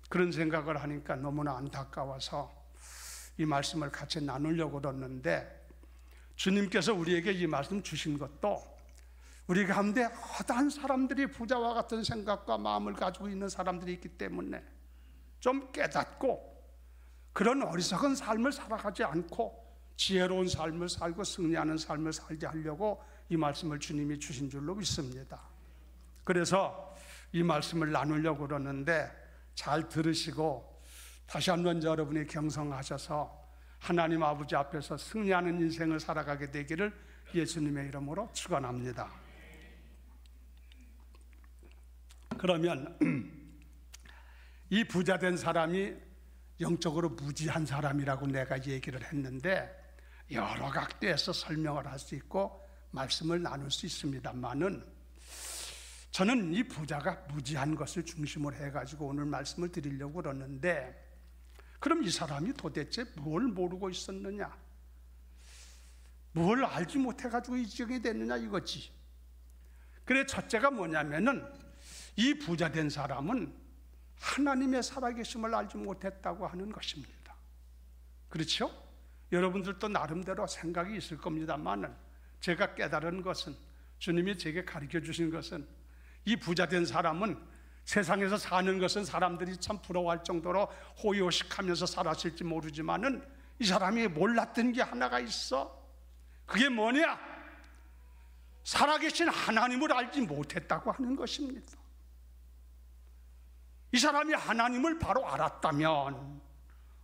그런 생각을 하니까 너무나 안타까워서 이 말씀을 같이 나누려고 그러는데, 주님께서 우리에게 이 말씀 주신 것도 우리 가운데 허다한 사람들이 부자와 같은 생각과 마음을 가지고 있는 사람들이 있기 때문에 좀 깨닫고 그런 어리석은 삶을 살아가지 않고 지혜로운 삶을 살고 승리하는 삶을 살게 하려고 이 말씀을 주님이 주신 줄로 믿습니다. 그래서 이 말씀을 나누려고 그러는데 잘 들으시고 다시 한번 여러분이 경성하셔서 하나님 아버지 앞에서 승리하는 인생을 살아가게 되기를 예수님의 이름으로 축원합니다. 그러면 이 부자된 사람이 영적으로 무지한 사람이라고 내가 얘기를 했는데 여러 각도에서 설명을 할 수 있고 말씀을 나눌 수 있습니다만은 저는 이 부자가 무지한 것을 중심으로 해가지고 오늘 말씀을 드리려고 그러는데, 그럼 이 사람이 도대체 뭘 모르고 있었느냐, 뭘 알지 못해가지고 이 지경이 됐느냐 이거지. 그래, 첫째가 뭐냐면은 이 부자된 사람은 하나님의 살아계심을 알지 못했다고 하는 것입니다. 그렇죠? 여러분들도 나름대로 생각이 있을 겁니다만은 제가 깨달은 것은, 주님이 제게 가르쳐 주신 것은, 이 부자된 사람은 세상에서 사는 것은 사람들이 참 부러워할 정도로 호의호식하면서 살았을지 모르지만은 이 사람이 몰랐던 게 하나가 있어. 그게 뭐냐? 살아계신 하나님을 알지 못했다고 하는 것입니다. 이 사람이 하나님을 바로 알았다면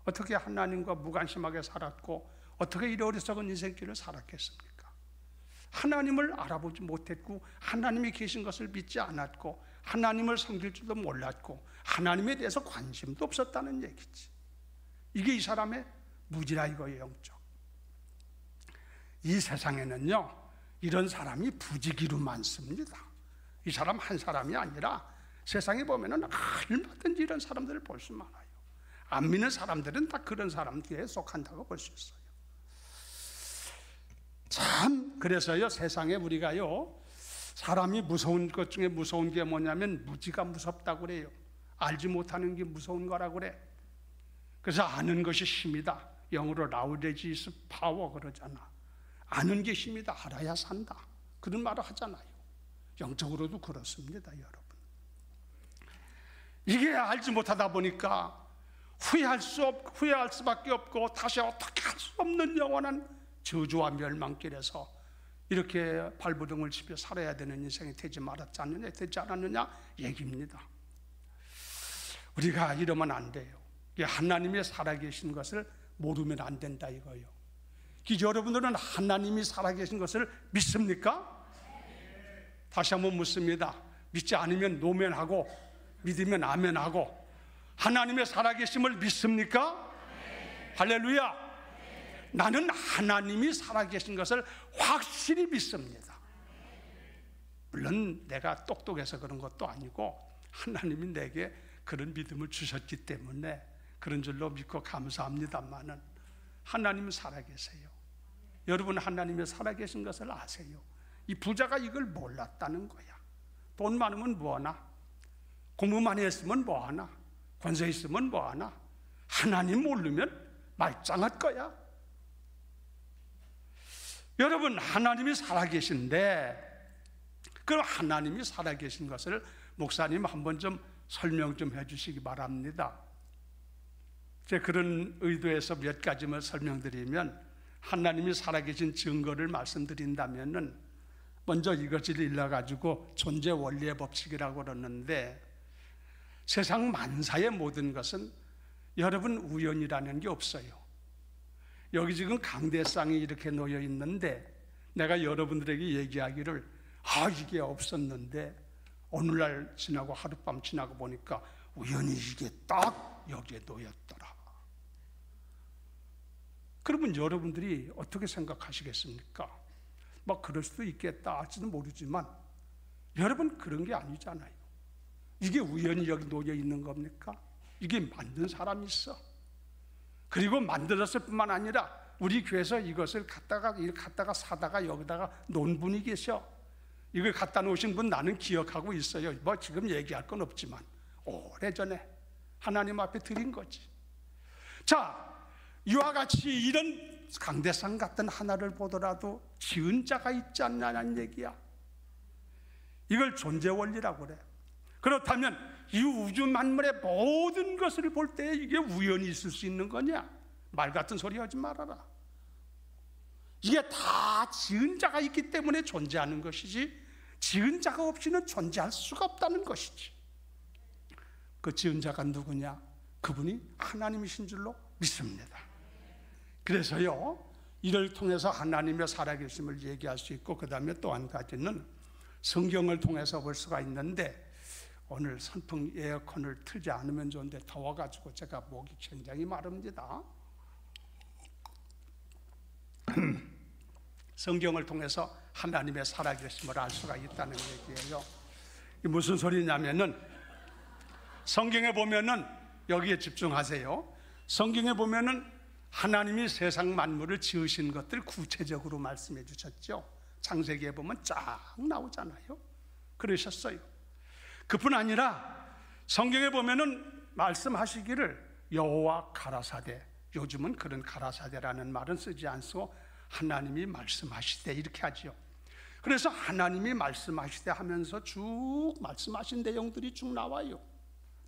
어떻게 하나님과 무관심하게 살았고 어떻게 이 어리석은 인생길을 살았겠습니까? 하나님을 알아보지 못했고 하나님이 계신 것을 믿지 않았고 하나님을 섬길 줄도 몰랐고 하나님에 대해서 관심도 없었다는 얘기지. 이게 이 사람의 무지라 이거예요. 영적. 이 세상에는요 이런 사람이 부지기로 많습니다. 이 사람 한 사람이 아니라 세상에 보면은 얼마든지 이런 사람들을 볼 수 많아요. 안 믿는 사람들은 다 그런 사람들에 속한다고 볼 수 있어요. 참 그래서요 세상에 우리가요 사람이 무서운 것 중에 무서운 게 뭐냐면 무지가 무섭다고 그래요. 알지 못하는 게 무서운 거라고 그래. 그래서 아는 것이 힘이다. 영어로 knowledge is power 그러잖아. 아는 게 힘이다. 알아야 산다. 그런 말을 하잖아요. 영적으로도 그렇습니다, 여러분. 이게 알지 못하다 보니까 후회할 수밖에 없고 다시 어떻게 할 수 없는 영원한 저주와 멸망길에서 이렇게 발버둥을 치며 살아야 되는 인생이 되지 않았느냐 얘기입니다. 우리가 이러면 안 돼요. 하나님의 살아계신 것을 모르면 안 된다 이거예요. 여러분들은 하나님이 살아계신 것을 믿습니까? 다시 한번 묻습니다. 믿지 않으면 노면하고 믿으면 아멘하고 하나님의 살아계심을 믿습니까? 할렐루야. 나는 하나님이 살아계신 것을 확실히 믿습니다. 물론 내가 똑똑해서 그런 것도 아니고 하나님이 내게 그런 믿음을 주셨기 때문에 그런 줄로 믿고 감사합니다만은 하나님은 살아계세요. 여러분 하나님이 살아계신 것을 아세요? 이 부자가 이걸 몰랐다는 거야. 돈 많으면 뭐하나? 공부 많이 했으면 뭐하나? 권세 있으면 뭐하나? 하나님 모르면 말짱할 거야. 여러분 하나님이 살아계신데 그럼 하나님이 살아계신 것을 목사님 한번 좀 설명 좀 해주시기 바랍니다. 제가 그런 의도에서 몇 가지만 설명드리면 하나님이 살아계신 증거를 말씀드린다면은 먼저 이것을 일러가지고 존재 원리의 법칙이라고 그러는데 세상 만사의 모든 것은 여러분 우연이라는 게 없어요. 여기 지금 강대상이 이렇게 놓여 있는데 내가 여러분들에게 얘기하기를 이게 없었는데 오늘날 지나고 하룻밤 지나고 보니까 우연히 이게 딱 여기에 놓였더라. 그러면 여러분들이 어떻게 생각하시겠습니까? 뭐 그럴 수도 있겠다 할지도 모르지만 여러분 그런 게 아니잖아요. 이게 우연히 여기 놓여 있는 겁니까? 이게 만든 사람이 있어. 그리고 만들었을 뿐만 아니라 우리 교회에서 이것을 갖다가 사다가 여기다가 놓은 분이 계셔. 이걸 갖다 놓으신 분 나는 기억하고 있어요. 뭐 지금 얘기할 건 없지만 오래전에 하나님 앞에 드린 거지. 자, 이와 같이 이런 강대상 같은 하나를 보더라도 지은 자가 있지 않냐는 얘기야. 이걸 존재 원리라고 그래. 그렇다면 이 우주 만물의 모든 것을 볼 때 이게 우연히 있을 수 있는 거냐? 말 같은 소리 하지 말아라. 이게 다 지은 자가 있기 때문에 존재하는 것이지 지은 자가 없이는 존재할 수가 없다는 것이지. 그 지은 자가 누구냐? 그분이 하나님이신 줄로 믿습니다. 그래서요 이를 통해서 하나님의 살아계심을 얘기할 수 있고 그 다음에 또 한 가지는 성경을 통해서 볼 수가 있는데 오늘 선풍 에어컨을 틀지 않으면 좋은데 더워가지고 제가 목이 굉장히 마릅니다. 성경을 통해서 하나님의 살아계심을 알 수가 있다는 얘기예요. 이게 무슨 소리냐면은 성경에 보면은 여기에 집중하세요. 성경에 보면은 하나님이 세상 만물을 지으신 것들 구체적으로 말씀해 주셨죠. 창세기에 보면 쫙 나오잖아요. 그러셨어요. 그뿐 아니라 성경에 보면은 말씀하시기를 여호와 가라사대, 요즘은 그런 가라사대라는 말은 쓰지 않고 하나님이 말씀하시되 이렇게 하죠. 그래서 하나님이 말씀하시되 하면서 쭉 말씀하신 내용들이 쭉 나와요.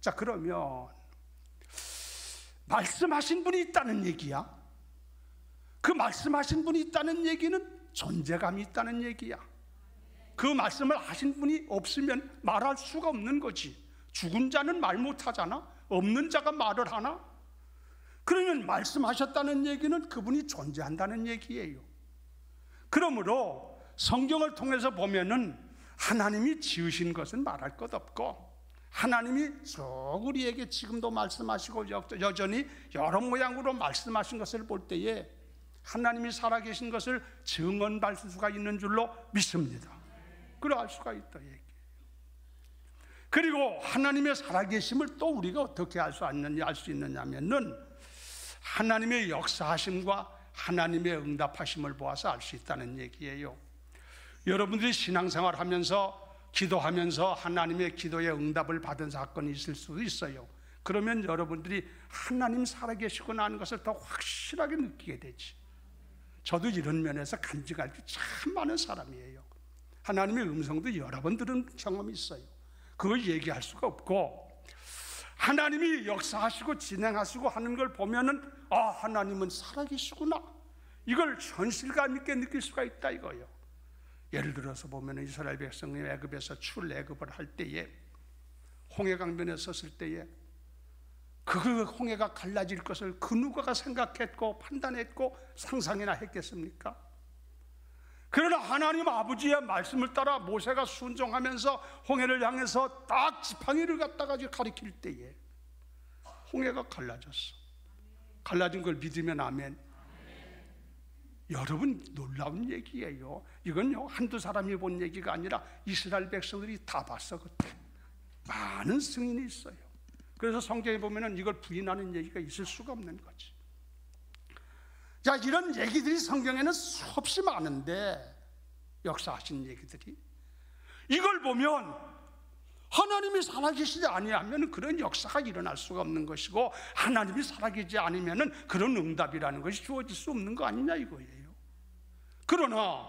자, 그러면 말씀하신 분이 있다는 얘기야. 그 말씀하신 분이 있다는 얘기는 존재감이 있다는 얘기야. 그 말씀을 하신 분이 없으면 말할 수가 없는 거지. 죽은 자는 말 못하잖아. 없는 자가 말을 하나? 그러면 말씀하셨다는 얘기는 그분이 존재한다는 얘기예요. 그러므로 성경을 통해서 보면은 하나님이 지으신 것은 말할 것 없고, 하나님이 쭉 우리에게 지금도 말씀하시고 여전히 여러 모양으로 말씀하신 것을 볼 때에 하나님이 살아계신 것을 증언할 수가 있는 줄로 믿습니다. 그럴 수가 있다 얘기예요. 그리고 하나님의 살아계심을 또 우리가 어떻게 알 수 있느냐면은 하나님의 역사하심과 하나님의 응답하심을 보아서 알 수 있다는 얘기예요. 여러분들이 신앙생활 하면서 기도하면서 하나님의 기도에 응답을 받은 사건이 있을 수도 있어요. 그러면 여러분들이 하나님 살아계시구나 하는 것을 더 확실하게 느끼게 되지. 저도 이런 면에서 간증할 게 참 많은 사람이에요. 하나님의 음성도 여러 번 들은 경험이 있어요. 그걸 얘기할 수가 없고, 하나님이 역사하시고 진행하시고 하는 걸 보면은 하나님은 살아계시구나, 이걸 현실감 있게 느낄 수가 있다 이거예요. 예를 들어서 보면 이스라엘 백성이 애굽에서 출애굽을 할 때에 홍해강변에 섰을 때에 그 홍해가 갈라질 것을 그 누가 생각했고 판단했고 상상이나 했겠습니까? 그러나 하나님 아버지의 말씀을 따라 모세가 순종하면서 홍해를 향해서 딱 지팡이를 갖다가 가리킬 때에 홍해가 갈라졌어. 갈라진 걸 믿으면 아멘. 여러분, 놀라운 얘기예요. 이건요 한두 사람이 본 얘기가 아니라 이스라엘 백성들이 다 봤어. 그때 많은 승인이 있어요. 그래서 성경에 보면은 이걸 부인하는 얘기가 있을 수가 없는 거지. 자, 이런 얘기들이 성경에는 수없이 많은데, 역사하신 얘기들이, 이걸 보면 하나님이 살아계시지 아니하면 그런 역사가 일어날 수가 없는 것이고, 하나님이 살아계시지 않으면 그런 응답이라는 것이 주어질 수 없는 거 아니냐 이거예요. 그러나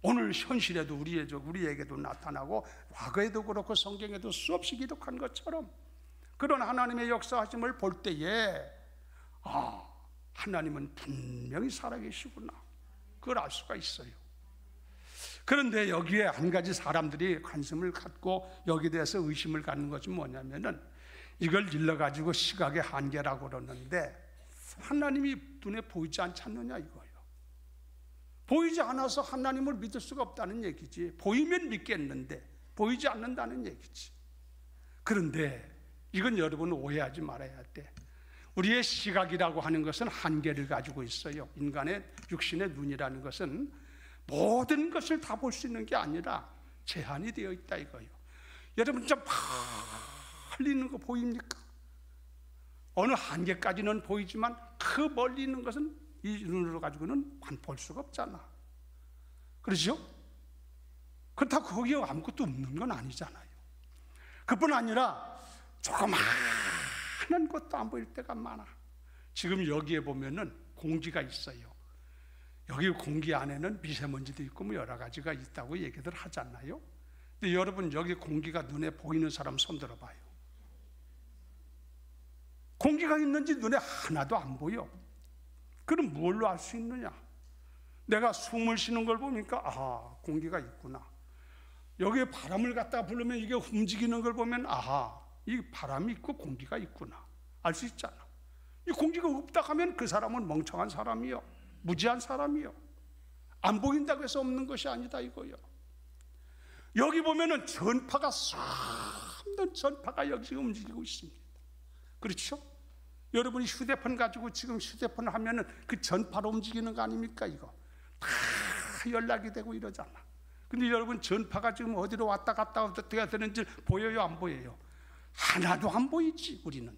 오늘 현실에도 우리에게도 나타나고 과거에도 그렇고 성경에도 수없이 기록한 것처럼 그런 하나님의 역사하심을 볼 때에 하나님은 분명히 살아계시구나, 그걸 알 수가 있어요. 그런데 여기에 한 가지 사람들이 관심을 갖고 여기에 대해서 의심을 갖는 것이 뭐냐면은, 이걸 일러가지고 시각의 한계라고 그러는데, 하나님이 눈에 보이지 않지 않느냐 이거예요. 보이지 않아서 하나님을 믿을 수가 없다는 얘기지. 보이면 믿겠는데 보이지 않는다는 얘기지. 그런데 이건 여러분 오해하지 말아야 돼. 우리의 시각이라고 하는 것은 한계를 가지고 있어요. 인간의 육신의 눈이라는 것은 모든 것을 다 볼 수 있는 게 아니라 제한이 되어 있다 이거예요. 여러분, 좀 멀리 있는 거 보입니까? 어느 한계까지는 보이지만 그 멀리 있는 것은 이 눈으로 가지고는 볼 수가 없잖아. 그렇죠? 그렇다고 거기에 아무것도 없는 건 아니잖아요. 그뿐 아니라 조그마한 것도 안 보일 때가 많아. 지금 여기에 보면은 공기가 있어요. 여기 공기 안에는 미세먼지도 있고 뭐 여러 가지가 있다고 얘기들 하잖아요. 근데 여러분, 여기 공기가 눈에 보이는 사람 손 들어봐요. 공기가 있는지 눈에 하나도 안 보여. 그럼 뭘로 알 수 있느냐? 내가 숨을 쉬는 걸 보니까 공기가 있구나. 여기에 바람을 갖다가 부르면 이게 움직이는 걸 보면 이 바람이 있고 공기가 있구나, 알 수 있잖아. 이 공기가 없다 하면 그 사람은 멍청한 사람이요, 무지한 사람이요. 안 보인다고 해서 없는 것이 아니다 이거요. 여기 보면은 전파가 수없는 전파가 여기 움직이고 있습니다. 그렇죠? 여러분이 휴대폰 가지고 지금 휴대폰 하면은 그 전파로 움직이는 거 아닙니까? 이거 다 연락이 되고 이러잖아. 근데 여러분, 전파가 지금 어디로 왔다 갔다 어떻게 되는지 보여요, 안 보여요? 하나도 안 보이지 우리는.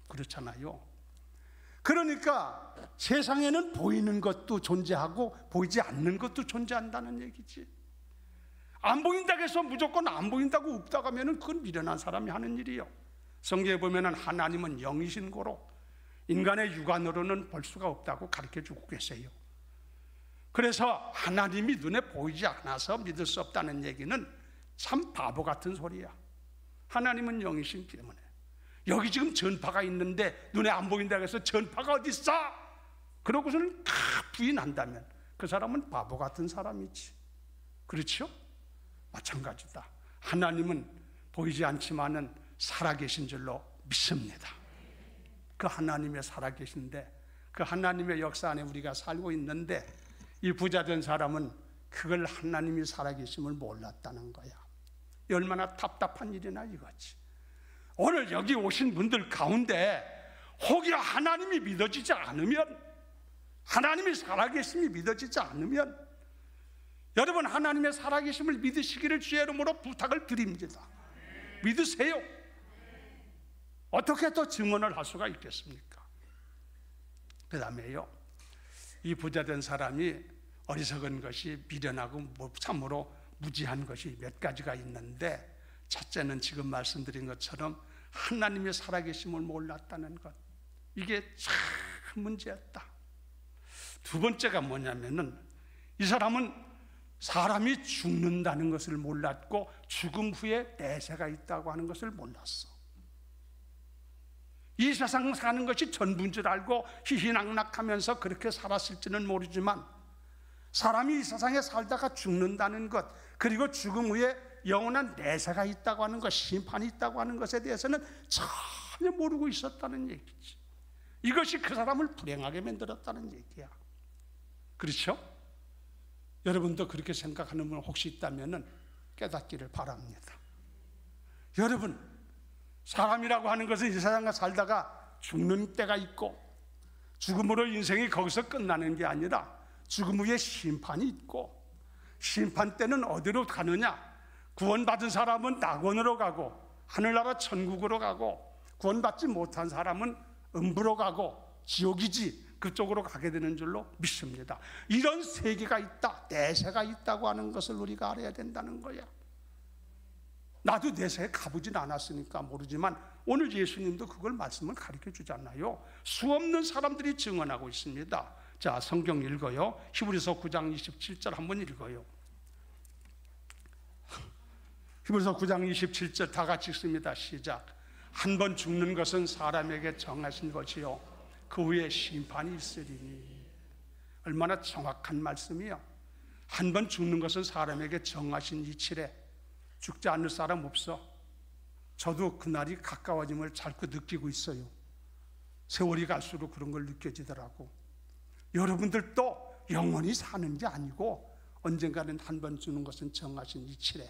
그렇잖아요. 그러니까 세상에는 보이는 것도 존재하고 보이지 않는 것도 존재한다는 얘기지. 안 보인다고 해서 무조건 안 보인다고 없다고 하면은 그건 미련한 사람이 하는 일이요. 성경에 보면은 하나님은 영이신 고로 인간의 육안으로는 볼 수가 없다고 가르쳐주고 계세요. 그래서 하나님이 눈에 보이지 않아서 믿을 수 없다는 얘기는 참 바보 같은 소리야. 하나님은 영이신 때문에. 여기 지금 전파가 있는데 눈에 안 보인다고 해서 전파가 어디 있어? 그러고서는 부인한다면 그 사람은 바보 같은 사람이지. 그렇죠? 마찬가지다. 하나님은 보이지 않지만은 살아계신 줄로 믿습니다. 그 하나님의 살아계신데 그 하나님의 역사 안에 우리가 살고 있는데 이 부자된 사람은 그걸 하나님이 살아계심을 몰랐다는 거야. 얼마나 답답한 일이나 이거지. 오늘 여기 오신 분들 가운데 혹여 하나님이 믿어지지 않으면, 하나님이 살아계심이 믿어지지 않으면 여러분 하나님의 살아계심을 믿으시기를 주의 이름으로 부탁을 드립니다. 믿으세요. 어떻게 또 증언을 할 수가 있겠습니까? 그 다음에요, 이 부자된 사람이 어리석은 것이 미련하고 참으로 무지한 것이 몇 가지가 있는데, 첫째는 지금 말씀드린 것처럼 하나님의 살아계심을 몰랐다는 것, 이게 참 문제였다. 두 번째가 뭐냐면은 이 사람은 사람이 죽는다는 것을 몰랐고 죽음 후에 내세가 있다고 하는 것을 몰랐어. 이 세상 사는 것이 전부인 줄 알고 희희낙낙하면서 그렇게 살았을지는 모르지만 사람이 이 세상에 살다가 죽는다는 것, 그리고 죽음 후에 영원한 내세가 있다고 하는 것, 심판이 있다고 하는 것에 대해서는 전혀 모르고 있었다는 얘기지. 이것이 그 사람을 불행하게 만들었다는 얘기야. 그렇죠? 여러분도 그렇게 생각하는 분 혹시 있다면 깨닫기를 바랍니다. 여러분, 사람이라고 하는 것은 이 세상에 살다가 죽는 때가 있고 죽음으로 인생이 거기서 끝나는 게 아니라 죽음 후에 심판이 있고, 심판 때는 어디로 가느냐? 구원받은 사람은 낙원으로 가고 하늘나라 천국으로 가고, 구원받지 못한 사람은 음부로 가고 지옥이지 그쪽으로 가게 되는 줄로 믿습니다. 이런 세계가 있다, 내세가 있다고 하는 것을 우리가 알아야 된다는 거야. 나도 내세에 가보진 않았으니까 모르지만 오늘 예수님도 그걸 말씀을 가르쳐 주잖아요. 수없는 사람들이 증언하고 있습니다. 자, 성경 읽어요. 히브리서 9장 27절 한번 읽어요. 히브리서 9장 27절 다 같이 읽습니다. 시작. 한 번 죽는 것은 사람에게 정하신 것이요 그 후에 심판이 있으리니. 얼마나 정확한 말씀이요. 한 번 죽는 것은 사람에게 정하신 이치래. 죽지 않을 사람 없어. 저도 그날이 가까워짐을 자꾸 느끼고 있어요. 세월이 갈수록 그런 걸 느껴지더라고. 여러분들도 영원히 사는 게 아니고 언젠가는 한 번 죽는 것은 정하신 이치래.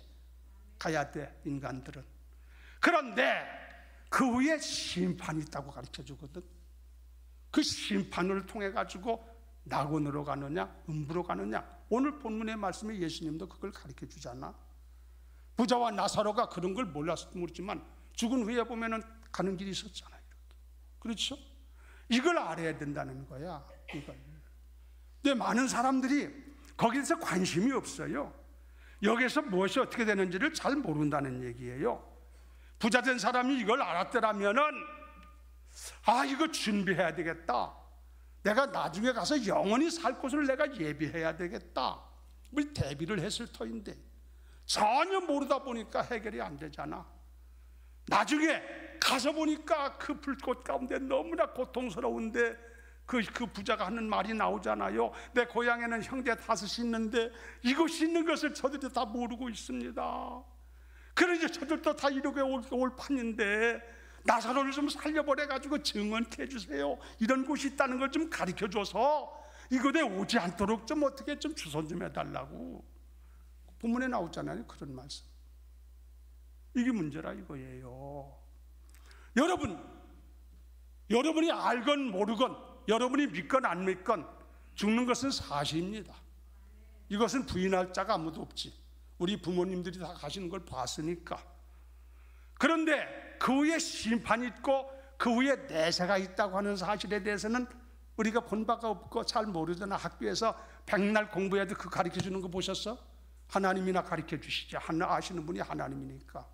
가야 돼, 인간들은. 그런데 그 후에 심판이 있다고 가르쳐 주거든. 그 심판을 통해 가지고 낙원으로 가느냐 음부로 가느냐, 오늘 본문의 말씀에 예수님도 그걸 가르쳐 주잖아. 부자와 나사로가 그런 걸 몰랐을지 모르지만 죽은 후에 보면은 가는 길이 있었잖아요. 그렇죠? 이걸 알아야 된다는 거야. 이걸. 근데 많은 사람들이 거기에서 관심이 없어요. 여기서 무엇이 어떻게 되는지를 잘 모른다는 얘기예요. 부자된 사람이 이걸 알았더라면은 이거 준비해야 되겠다. 내가 나중에 가서 영원히 살 곳을 내가 예비해야 되겠다. 우리 대비를 했을 터인데 전혀 모르다 보니까 해결이 안 되잖아. 나중에 가서 보니까 그 불꽃 가운데 너무나 고통스러운데 그 부자가 하는 말이 나오잖아요. 내 고향에는 형제 5이 있는데 이것이 있는 것을 저들이 다 모르고 있습니다. 그러니 저들도 다 이렇게 올 판인데 나사로를 좀 살려보내가지고 증언케 해주세요. 이런 곳이 있다는 걸 좀 가르쳐줘서 이곳에 오지 않도록 좀 어떻게 좀 주선 좀 해달라고. 본문에 나오잖아요, 그런 말씀. 이게 문제라 이거예요. 여러분이 알건 모르건, 여러분이 믿건 안 믿건 죽는 것은 사실입니다. 이것은 부인할 자가 아무도 없지. 우리 부모님들이 다 가시는 걸 봤으니까. 그런데 그 후에 심판이 있고 그 후에 내세가 있다고 하는 사실에 대해서는 우리가 본 바가 없고 잘 모르잖아. 학교에서 백날 공부해도 그 가르쳐 주는 거 보셨어? 하나님이나 가르쳐 주시지. 아시는 분이 하나님이니까.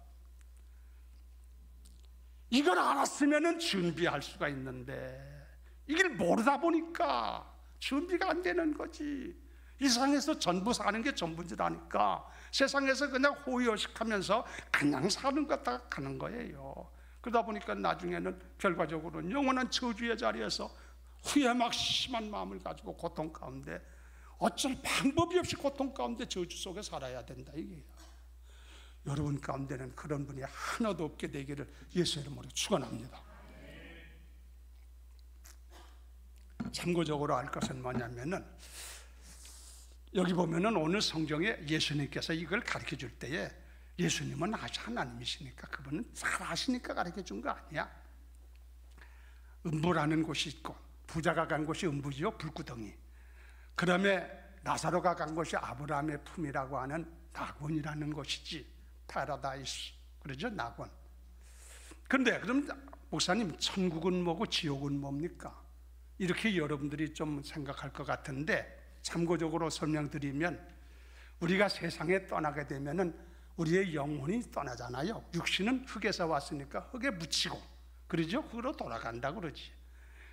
이걸 알았으면 준비할 수가 있는데 이걸 모르다 보니까 준비가 안 되는 거지. 이 세상에서 전부 사는 게 전부인 줄 아니까 세상에서 그냥 호의호식하면서 그냥 사는 것 다 가는 거예요. 그러다 보니까 나중에는 결과적으로는 영원한 저주의 자리에서 후회 막 심한 마음을 가지고 고통 가운데 어쩔 방법이 없이 고통 가운데 저주 속에 살아야 된다 이게요. 여러분 가운데는 그런 분이 하나도 없게 되기를 예수 이름으로 축원합니다. 참고적으로 알 것은 뭐냐면은 여기 보면은 오늘 성경에 예수님께서 이걸 가르쳐 줄 때에 예수님은 아주 하나님이시니까 그분은 잘 아시니까 가르쳐 준 거 아니야. 음부라는 곳이 있고 부자가 간 곳이 음부지요, 불구덩이. 그다음에 나사로가 간 곳이 아브라함의 품이라고 하는 낙원이라는 곳이지. 파라다이스, 그러죠, 낙원. 그런데 그럼 목사님, 천국은 뭐고 지옥은 뭡니까? 이렇게 여러분들이 좀 생각할 것 같은데 참고적으로 설명드리면 우리가 세상에 떠나게 되면은 우리의 영혼이 떠나잖아요. 육신은 흙에서 왔으니까 흙에 묻히고, 그러죠? 흙으로 돌아간다 그러지.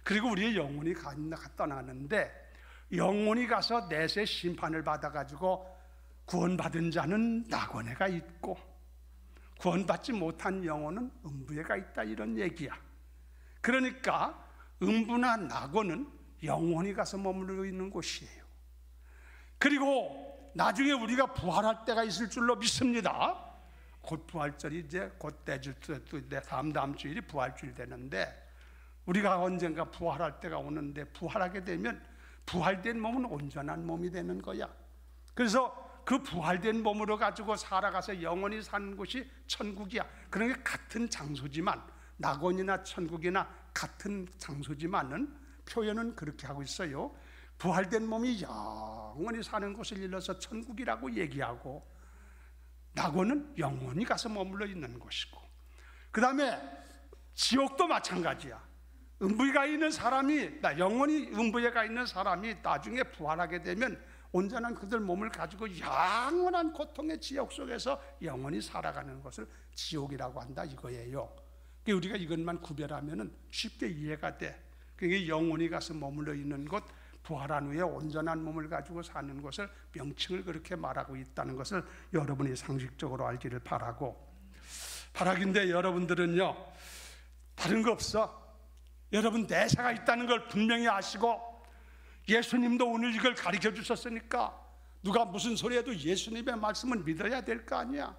그리고 우리의 영혼이 떠나는데 영혼이 가서 내세 심판을 받아가지고 구원받은 자는 낙원에가 있고 구원받지 못한 영혼은 음부에가 있다 이런 얘기야. 그러니까 음부나 낙원은 영혼이 가서 머물러 있는 곳이에요. 그리고 나중에 우리가 부활할 때가 있을 줄로 믿습니다. 곧 부활절이 이제 곧 다음 주일이 부활주일 되는데 우리가 언젠가 부활할 때가 오는데 부활하게 되면 부활된 몸은 온전한 몸이 되는 거야. 그래서 그 부활된 몸으로 가지고 살아가서 영원히 사는 곳이 천국이야. 그러니까 같은 장소지만 낙원이나 천국이나 같은 장소지만은 표현은 그렇게 하고 있어요. 부활된 몸이 영원히 사는 곳을 일러서 천국이라고 얘기하고 낙원은 영원히 가서 머물러 있는 곳이고 그 다음에 지옥도 마찬가지야. 음부에 가 있는 사람이 영원히 음부에 가 있는 사람이 나중에 부활하게 되면 온전한 그들 몸을 가지고 영원한 고통의 지옥 속에서 영원히 살아가는 것을 지옥이라고 한다 이거예요. 우리가 이것만 구별하면 쉽게 이해가 돼. 그게 영원히 가서 머물러 있는 곳, 부활한 후에 온전한 몸을 가지고 사는 것을 명칭을 그렇게 말하고 있다는 것을 여러분이 상식적으로 알기를 바라긴데 여러분들은요 다른 거 없어. 여러분 내세가 있다는 걸 분명히 아시고 예수님도 오늘 이걸 가르쳐 주셨으니까 누가 무슨 소리 해도 예수님의 말씀은 믿어야 될 거 아니야.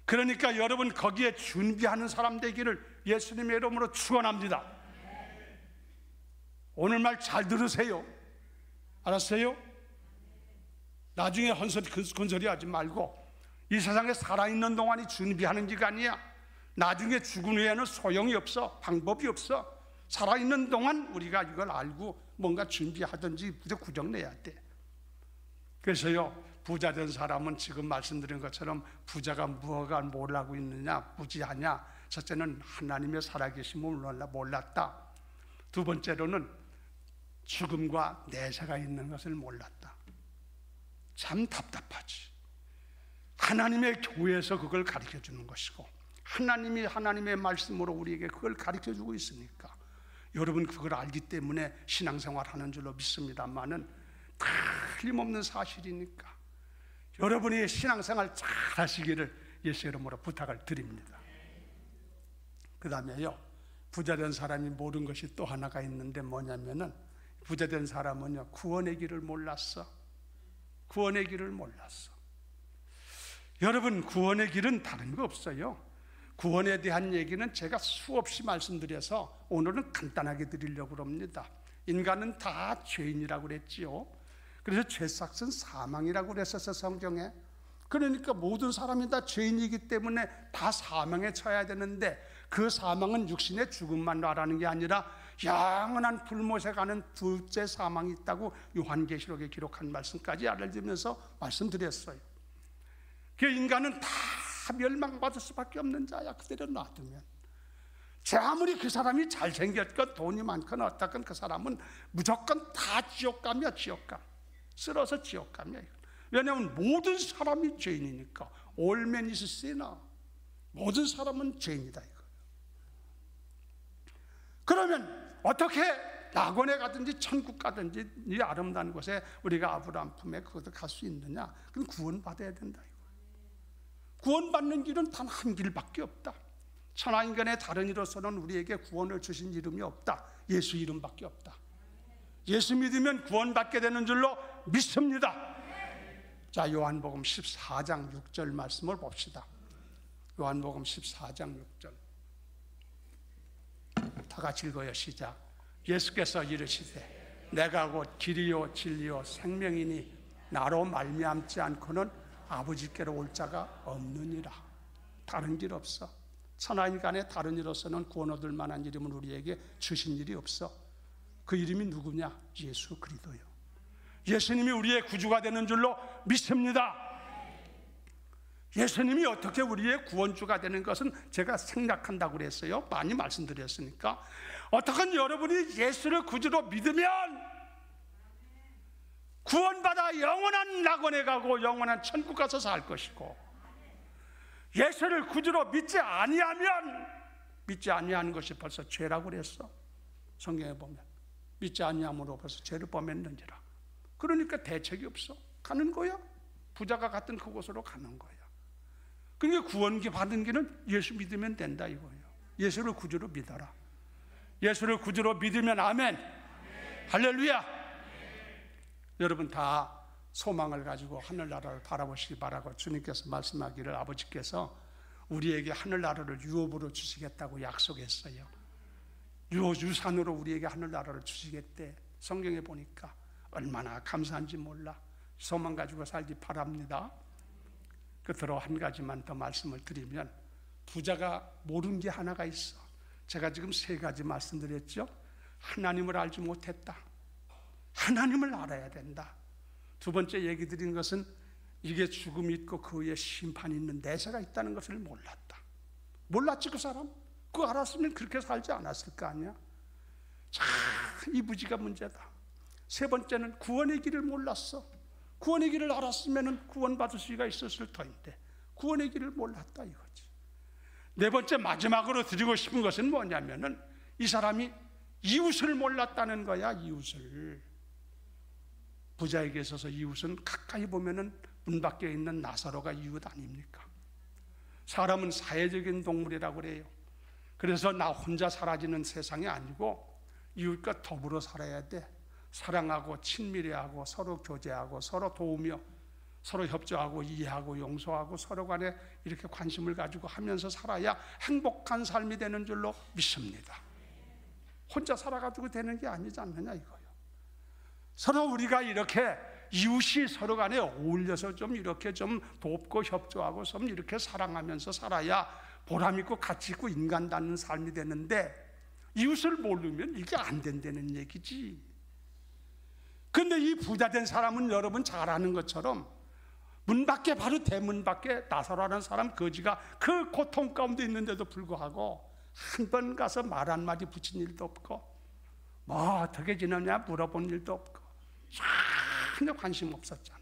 그러니까 여러분 거기에 준비하는 사람 되기를 예수님의 이름으로 축원합니다. 오늘 말 잘 들으세요. 알았어요? 나중에 헌소리 하지 말고 이 세상에 살아있는 동안이 준비하는 기간이야. 나중에 죽은 후에는 소용이 없어. 방법이 없어. 살아있는 동안 우리가 이걸 알고 뭔가 준비하든지 구정내야 돼. 그래서요 부자 된 사람은 지금 말씀드린 것처럼 부자가 무엇을 뭘 하고 있느냐, 무지하냐. 첫째는 하나님의 살아계심을 몰랐다. 두 번째로는 죽음과 내세가 있는 것을 몰랐다. 참 답답하지. 하나님의 교회에서 그걸 가르쳐 주는 것이고 하나님이 하나님의 말씀으로 우리에게 그걸 가르쳐 주고 있으니까 여러분 그걸 알기 때문에 신앙생활 하는 줄로 믿습니다만은 틀림없는 사실이니까 여러분이 신앙생활 잘 하시기를 예수 이름으로 부탁을 드립니다. 그 다음에요 부자된 사람이 모르는 것이 또 하나가 있는데 뭐냐면은 부자된 사람은요 구원의 길을 몰랐어. 구원의 길을 몰랐어. 여러분 구원의 길은 다른 거 없어요. 구원에 대한 얘기는 제가 수없이 말씀드려서 오늘은 간단하게 드리려고 합니다. 인간은 다 죄인이라고 그랬지요. 그래서 죄삭은 사망이라고 그랬었어 성경에. 그러니까 모든 사람이 다 죄인이기 때문에 다 사망에 처해야 되는데 그 사망은 육신의 죽음만 말하는 게 아니라 영원한 불못에 가는 둘째 사망이 있다고 요한계시록에 기록한 말씀까지 알려주면서 말씀드렸어요. 그 인간은 다 멸망받을 수밖에 없는 자야. 그대로 놔두면 아무리 그 사람이 잘생겼건 돈이 많건 어떻건 그 사람은 무조건 다 지옥감이야. 지옥감. 쓸어서 지옥감이야. 왜냐하면 모든 사람이 죄인이니까. All men is sinner. 모든 사람은 죄인이다 이거. 그러면 어떻게 낙원에 가든지 천국 가든지 이 아름다운 곳에 우리가 아브라함 품에 그것도 갈 수 있느냐? 그럼 구원받아야 된다 이거. 구원받는 길은 단 한 길밖에 없다. 천하인간의 다른 이로서는 우리에게 구원을 주신 이름이 없다. 예수 이름밖에 없다. 예수 믿으면 구원받게 되는 줄로 믿습니다. 자, 요한복음 14장 6절 말씀을 봅시다. 요한복음 14장 6절. 다 같이 읽어요. 시작. 예수께서 이르시되 내가 곧 길이요 진리요 생명이니 나로 말미암지 않고는 아버지께로 올 자가 없느니라. 다른 길 없어. 천하인간의 다른 이로서는 구원 얻을 만한 이름은 우리에게 주신 일이 없어. 그 이름이 누구냐? 예수 그리스도요. 예수님이 우리의 구주가 되는 줄로 믿습니다. 예수님이 어떻게 우리의 구원주가 되는 것은 제가 생략한다고 그랬어요. 많이 말씀드렸으니까. 어떻게 여러분이 예수를 구주로 믿으면 구원받아 영원한 낙원에 가고 영원한 천국 가서 살 것이고, 예수를 구주로 믿지 아니하면, 믿지 아니하는 것이 벌써 죄라고 그랬어. 성경에 보면 믿지 아니함으로 벌써 죄를 범했는지라. 그러니까 대책이 없어. 가는 거야. 부자가 갔던 그곳으로 가는 거야. 그러니까 구원기 받은 길은 예수 믿으면 된다 이거예요. 예수를 구주로 믿어라. 예수를 구주로 믿으면 아멘. 할렐루야. 여러분 다 소망을 가지고 하늘나라를 바라보시기 바라고, 주님께서 말씀하기를 아버지께서 우리에게 하늘나라를 유업으로 주시겠다고 약속했어요. 유산으로 우리에게 하늘나라를 주시겠대. 성경에 보니까 얼마나 감사한지 몰라. 소망 가지고 살기 바랍니다. 끝으로 한 가지만 더 말씀을 드리면, 부자가 모르는 게 하나가 있어. 제가 지금 세 가지 말씀드렸죠. 하나님을 알지 못했다. 하나님을 알아야 된다. 두 번째 얘기 드린 것은 이게 죽음이 있고 그 위에 심판이 있는 내세가 있다는 것을 몰랐다. 몰랐지 그 사람? 그거 알았으면 그렇게 살지 않았을 거 아니야. 자, 이 부지가 문제다. 세 번째는 구원의 길을 몰랐어. 구원의 길을 알았으면 구원받을 수가 있었을 터인데 구원의 길을 몰랐다 이거지. 네 번째 마지막으로 드리고 싶은 것은 뭐냐면은 이 사람이 이웃을 몰랐다는 거야. 이웃을. 부자에게 있어서 이웃은 가까이 보면은 문 밖에 있는 나사로가 이웃 아닙니까? 사람은 사회적인 동물이라고 그래요. 그래서 나 혼자 사라지는 세상이 아니고 이웃과 더불어 살아야 돼. 사랑하고 친밀해하고 서로 교제하고 서로 도우며 서로 협조하고 이해하고 용서하고 서로 간에 이렇게 관심을 가지고 하면서 살아야 행복한 삶이 되는 줄로 믿습니다. 혼자 살아가지고 되는 게 아니지 않느냐 이거예요. 서로 우리가 이렇게 이웃이 서로 간에 어울려서 좀 이렇게 좀 돕고 협조하고 좀 이렇게 사랑하면서 살아야 보람있고 가치있고 인간다는 삶이 되는데, 이웃을 모르면 이게 안 된다는 얘기지. 근데 이 부자된 사람은 여러분 잘 아는 것처럼 문 밖에, 바로 대문 밖에 나사로라는 사람 거지가 그 고통 가운데 있는데도 불구하고 한 번 가서 말 한마디 붙인 일도 없고 뭐 어떻게 지내냐 물어본 일도 없고 전혀 관심 없었잖아.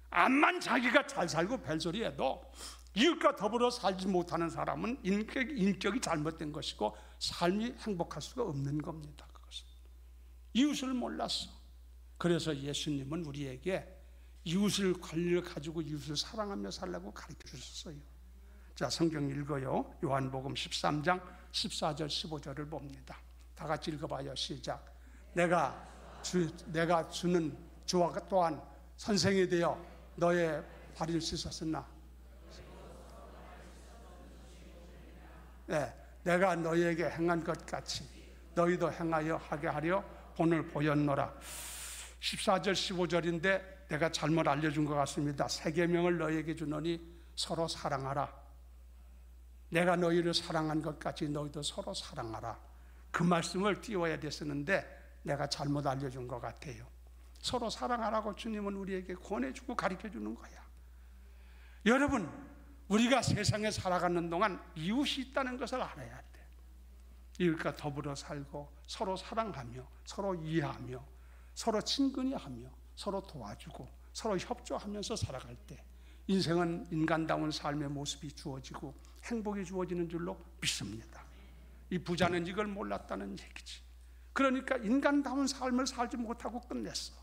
암만 자기가 잘 살고 별소리해도 이웃과 더불어 살지 못하는 사람은 인격이 잘못된 것이고 삶이 행복할 수가 없는 겁니다. 그것은 이웃을 몰랐어. 그래서 예수님은 우리에게 이웃을 권리를 가지고 이웃을 사랑하며 살라고 가르쳐 주셨어요. 자, 성경 읽어요. 요한복음 13장 14절 15절을 봅니다. 다 같이 읽어봐요. 시작. 내가 주는 주와 또한 선생이 되어 너의 발을 씻었으나, 네, 내가 너희에게 행한 것 같이 너희도 행하여 하게 하려 본을 보였노라. 14절 15절인데 내가 잘못 알려준 것 같습니다. 새 계명을 너희에게 주노니 서로 사랑하라. 내가 너희를 사랑한 것 같이 너희도 서로 사랑하라. 그 말씀을 띄워야 됐었는데 내가 잘못 알려준 것 같아요. 서로 사랑하라고 주님은 우리에게 권해주고 가르쳐주는 거야. 여러분, 우리가 세상에 살아가는 동안 이웃이 있다는 것을 알아야 돼. 이웃과 더불어 살고 서로 사랑하며 서로 이해하며 서로 친근히 하며 서로 도와주고 서로 협조하면서 살아갈 때 인생은 인간다운 삶의 모습이 주어지고 행복이 주어지는 줄로 믿습니다. 이 부자는 이걸 몰랐다는 얘기지. 그러니까 인간다운 삶을 살지 못하고 끝냈어.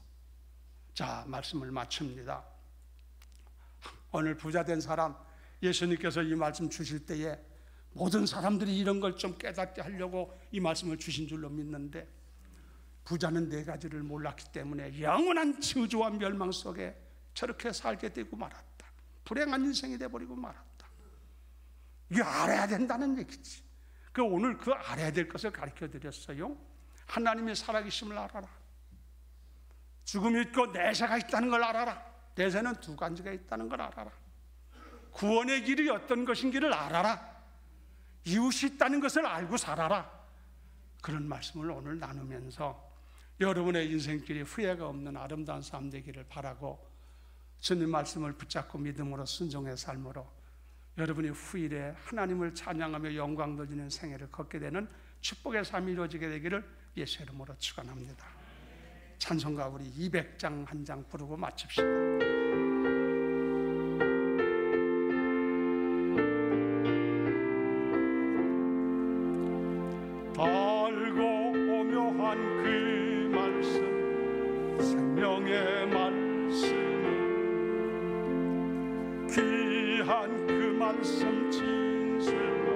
자, 말씀을 마칩니다. 오늘 부자된 사람, 예수님께서 이 말씀 주실 때에 모든 사람들이 이런 걸 좀 깨닫게 하려고 이 말씀을 주신 줄로 믿는데, 부자는 네 가지를 몰랐기 때문에 영원한 저주와 멸망 속에 저렇게 살게 되고 말았다. 불행한 인생이 돼버리고 말았다. 이거 알아야 된다는 얘기지. 오늘 그 알아야 될 것을 가르쳐 드렸어요. 하나님의 살아계심을 알아라. 죽음이 있고 내세가 있다는 걸 알아라. 내세는 두 가지가 있다는 걸 알아라. 구원의 길이 어떤 것인지를 알아라. 이웃이 있다는 것을 알고 살아라. 그런 말씀을 오늘 나누면서 여러분의 인생길이 후회가 없는 아름다운 삶 되기를 바라고, 주님 말씀을 붙잡고 믿음으로 순종의 삶으로 여러분이 후일에 하나님을 찬양하며 영광 돌리는 생애를 걷게 되는 축복의 삶이 이루어지게 되기를 예수 이름으로 축원합니다. 찬송가 우리 200장 한 장 부르고 마칩시다. 달고 오묘한 그 말씀, 생명의 말씀, 귀한 그 말씀 진실로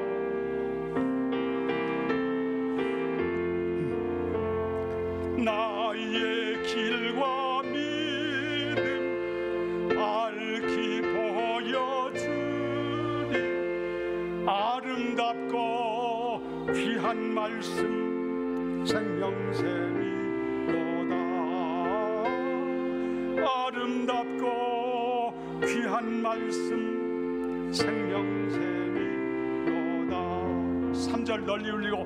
나의 길과 믿음 밝히 보여주니, 아름답고 귀한 말씀 생명샘이로다. 아름답고 귀한 말씀 생명샘이로다. 3절 널리 울리고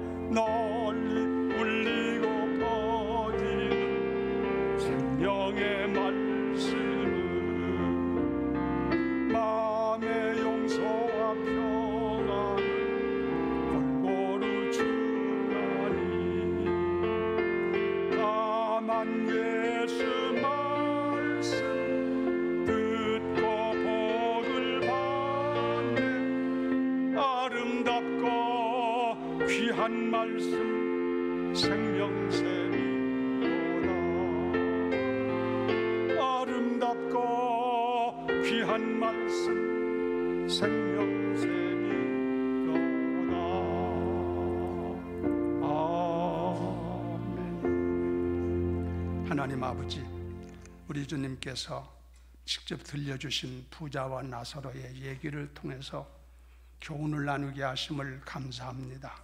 퍼지는 생명의 말씀은 마음의 용서와 평안을 골고루 주나니, 다만 예수 말씀 듣고 복을 받네. 아름답고 귀한 말씀 생명샘이로다. 아름답고 귀한 말씀 생명샘이로다. 아멘. 하나님 아버지, 우리 주님께서 직접 들려주신 부자와 나사로의 얘기를 통해서 교훈을 나누게 하심을 감사합니다.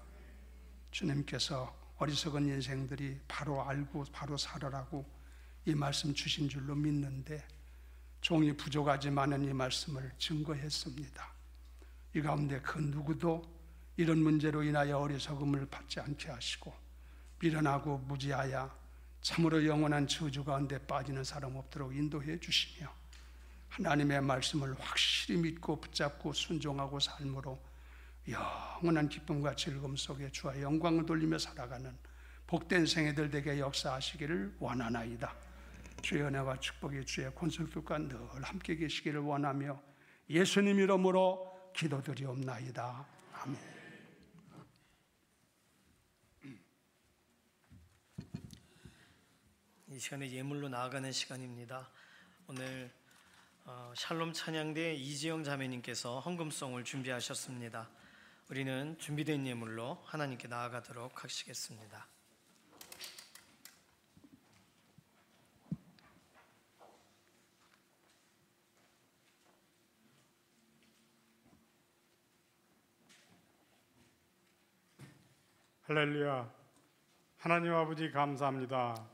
주님께서 어리석은 인생들이 바로 알고 바로 살아라고 이 말씀 주신 줄로 믿는데, 종이 부족하지만은 이 말씀을 증거했습니다. 이 가운데 그 누구도 이런 문제로 인하여 어리석음을 받지 않게 하시고, 미련하고 무지하여 참으로 영원한 저주 가운데 빠지는 사람 없도록 인도해 주시며, 하나님의 말씀을 확실히 믿고 붙잡고 순종하고 삶으로 영원한 기쁨과 즐거움 속에 주와 영광을 돌리며 살아가는 복된 생애들 되게 역사하시기를 원하나이다. 주의 은혜와 축복이 주의 권속들과 늘 함께 계시기를 원하며 예수님 이름으로 기도드리옵나이다. 아멘. 이 시간에 예물로 나아가는 시간입니다. 오늘 샬롬 찬양대 이지영 자매님께서 헌금송을 준비하셨습니다. 우리는 준비된 예물로 하나님께 나아가도록 하시겠습니다. 할렐루야. 하나님 아버지 감사합니다.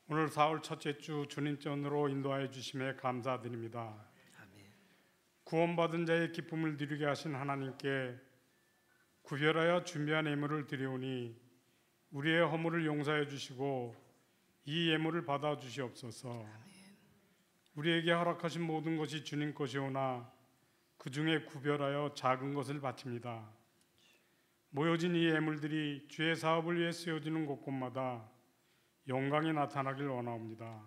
오늘 4월 첫째 주 주님전으로 인도하여 주심에 감사드립니다. 구원받은 자의 기쁨을 누리게 하신 하나님께 구별하여 준비한 예물을 드리오니 우리의 허물을 용서해 주시고 이 예물을 받아 주시옵소서. 우리에게 허락하신 모든 것이 주님 것이오나 그 중에 구별하여 작은 것을 바칩니다. 모여진 이 예물들이 주의 사업을 위해 쓰여지는 곳곳마다 영광이 나타나길 원하옵니다.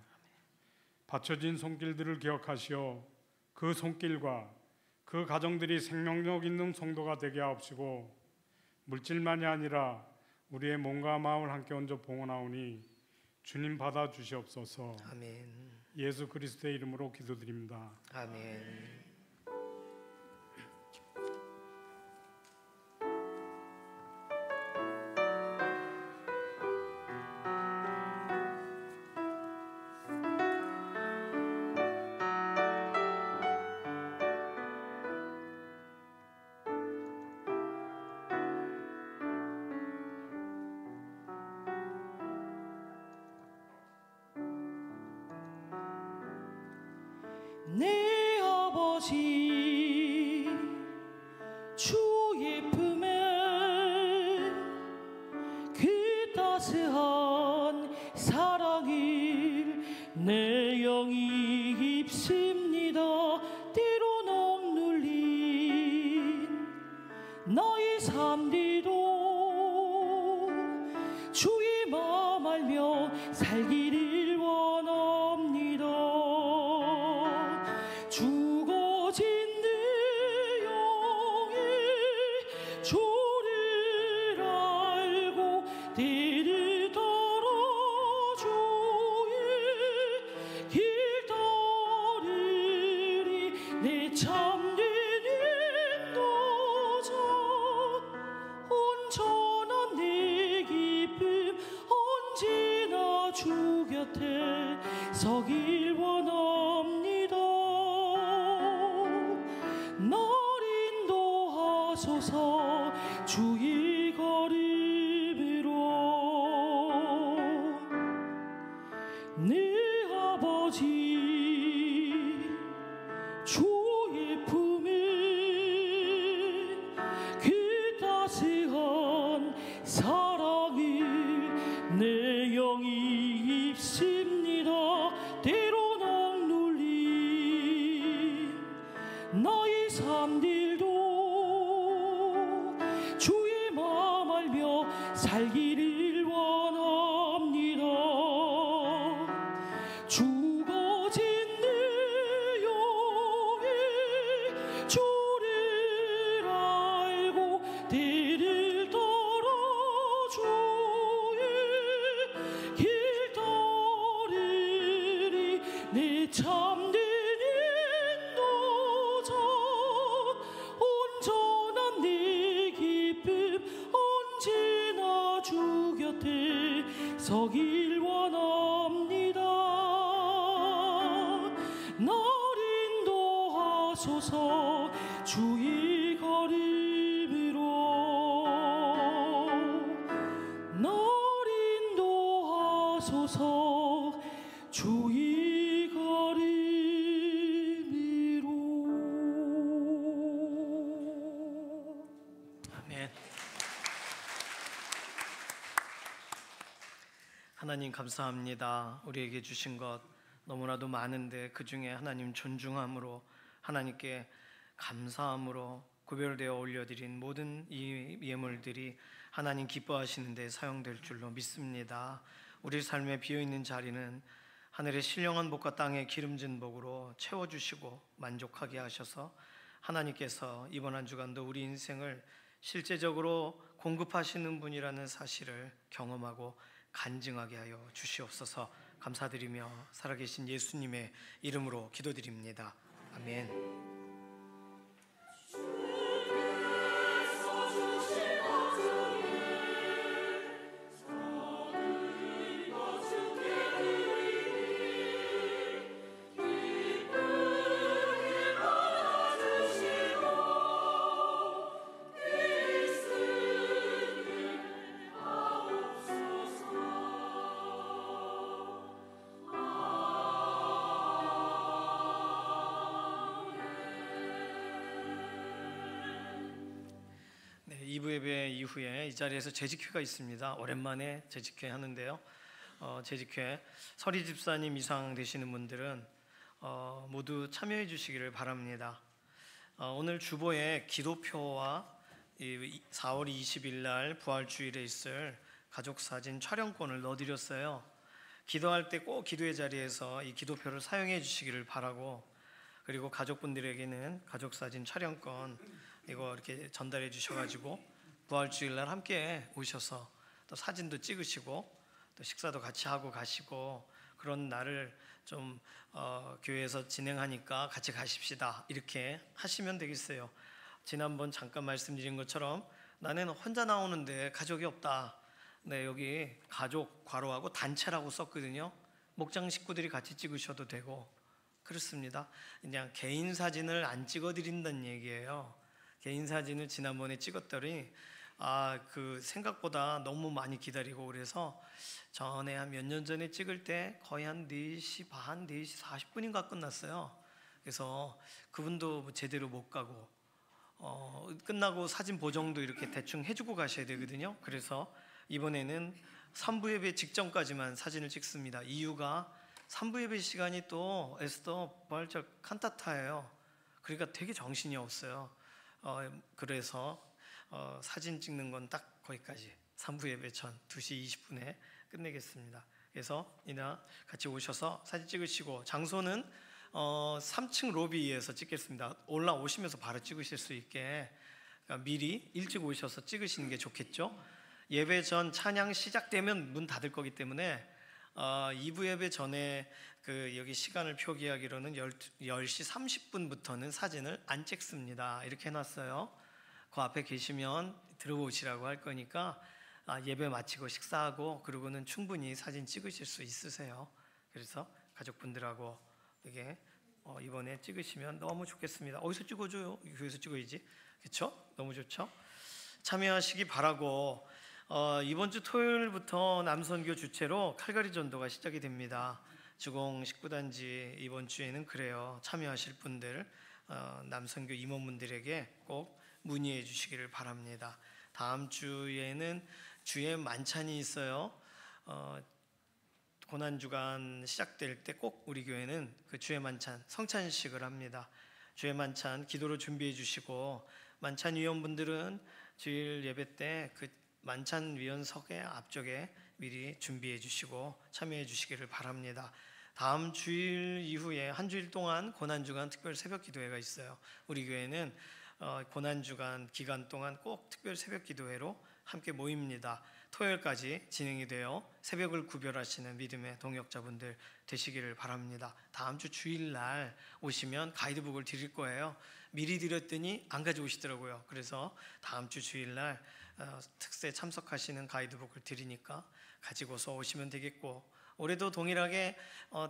바쳐진 손길들을 기억하시어 그 손길과 그 가정들이 생명력 있는 성도가 되게 하옵시고, 물질만이 아니라 우리의 몸과 마음을 함께 얹어 봉헌하오니 주님 받아 주시옵소서. 아멘. 예수 그리스도의 이름으로 기도드립니다. 아멘. 내 아버지 주 예쁨에 그 따스한 사랑을 내 영이 입습니다. 때론 억눌린 나의 삶들도 주의 마음 알며 살기를 원합니다. 죽어진 내 영의 주를 알고 뒤를 따라 주의 길 따르리. 내 참된 인도자 온전한 내 기쁨 언제나 주 곁에 서길 원합니다. 날 인도하소서 주의 걸음으로. 내 아버지 주 예쁨에 그 따스한 사랑을 내 영이 입습니다. 때론 억눌린 나의 삶들도 주의 마음 알며 살기를 원합니다. 죽어진 내 영의 주를 알고 뒤를 따라 주의 길 따르리. 내 참된 인도자 온전한 내 기쁨 언제나 주 곁에 서길 원합니다. 날 인도하소서 주의 걸음으로. 날 인도하소서 주의 걸음으로. 아멘. 하나님 감사합니다. 우리에게 주신 것 너무나도 많은데 그 중에 하나님 존중함으로 하나님께 감사함으로 구별되어 올려드린 모든 이 예물들이 하나님 기뻐하시는 데 사용될 줄로 믿습니다. 우리 삶의 비어있는 자리는 하늘의 신령한 복과 땅의 기름진 복으로 채워주시고 만족하게 하셔서 하나님께서 이번 한 주간도 우리 인생을 실제적으로 공급하시는 분이라는 사실을 경험하고 간증하게 하여 주시옵소서. 감사드리며 살아계신 예수님의 이름으로 기도드립니다. 아멘. 네, 2부 예배 이후에 이 자리에서 재직회가 있습니다. 오랜만에 재직회 하는데요. 재직회 서리 집사님 이상 되시는 분들은 모두 참여해 주시기를 바랍니다. 오늘 주보에 기도표와 4월 20일 날 부활주일에 있을 가족사진 촬영권을 넣어드렸어요. 기도할 때 꼭 기도의 자리에서 이 기도표를 사용해 주시기를 바라고, 그리고 가족분들에게는 가족사진 촬영권 이거 이렇게 전달해 주셔가지고 부활주일 날 함께 오셔서 또 사진도 찍으시고 또 식사도 같이 하고 가시고, 그런 날을 좀 교회에서 진행하니까 같이 가십시다 이렇게 하시면 되겠어요. 지난번 잠깐 말씀드린 것처럼 나는 혼자 나오는데 가족이 없다. 네, 여기 가족 괄호하고 단체라고 썼거든요. 목장 식구들이 같이 찍으셔도 되고 그렇습니다. 그냥 개인 사진을 안 찍어드린다는 얘기예요. 개인 사진을 지난번에 찍었더니 그 생각보다 너무 많이 기다리고, 그래서 전에 한 몇 년 전에 찍을 때 거의 한 4시 반, 4시 40분인가 끝났어요. 그래서 그분도 뭐 제대로 못 가고 끝나고 사진 보정도 이렇게 대충 해주고 가셔야 되거든요. 그래서 이번에는 3부 예배 직전까지만 사진을 찍습니다. 이유가 3부 예배 시간이 또 에스더 부활절 칸타타예요. 그러니까 되게 정신이 없어요. 그래서 사진 찍는 건 딱 거기까지 3부 예배 전 2시 20분에 끝내겠습니다. 그래서 이나 같이 오셔서 사진 찍으시고, 장소는 3층 로비에서 찍겠습니다. 올라오시면서 바로 찍으실 수 있게 미리 일찍 오셔서 찍으시는 게 좋겠죠. 예배 전 찬양 시작되면 문 닫을 거기 때문에 2부 예배 전에 여기 시간을 표기하기로는 10시 30분부터는 사진을 안 찍습니다. 이렇게 해놨어요. 그 앞에 계시면 들어오시라고 할 거니까 예배 마치고 식사하고 그러고는 충분히 사진 찍으실 수 있으세요. 그래서 가족분들하고 이게 이번에 찍으시면 너무 좋겠습니다. 어디서 찍어줘요? 교회에서 찍어야지. 그렇죠? 너무 좋죠? 참여하시기 바라고, 이번 주 토요일부터 남선교 주최로 칼가리 전도가 시작이 됩니다. 주공 19단지 이번 주에는 그래요. 참여하실 분들 남선교 임원분들에게 꼭 문의해 주시기를 바랍니다. 다음 주에는 주에 만찬이 있어요. 고난주간 시작될 때 꼭 우리 교회는 그 주의 만찬 성찬식을 합니다. 주의 만찬 기도로 준비해 주시고, 만찬 위원분들은 주일 예배 때 그 만찬 위원석의 앞쪽에 미리 준비해 주시고 참여해 주시기를 바랍니다. 다음 주일 이후에 한 주일 동안 고난주간 특별 새벽 기도회가 있어요. 우리 교회는 고난주간 기간 동안 꼭 특별 새벽 기도회로 함께 모입니다. 토요일까지 진행이 되어 새벽을 구별하시는 믿음의 동역자분들 되시기를 바랍니다. 다음 주 주일날 오시면 가이드북을 드릴 거예요. 미리 드렸더니 안 가져오시더라고요. 그래서 다음 주 주일날 특세 참석하시는 가이드북을 드리니까 가지고서 오시면 되겠고, 올해도 동일하게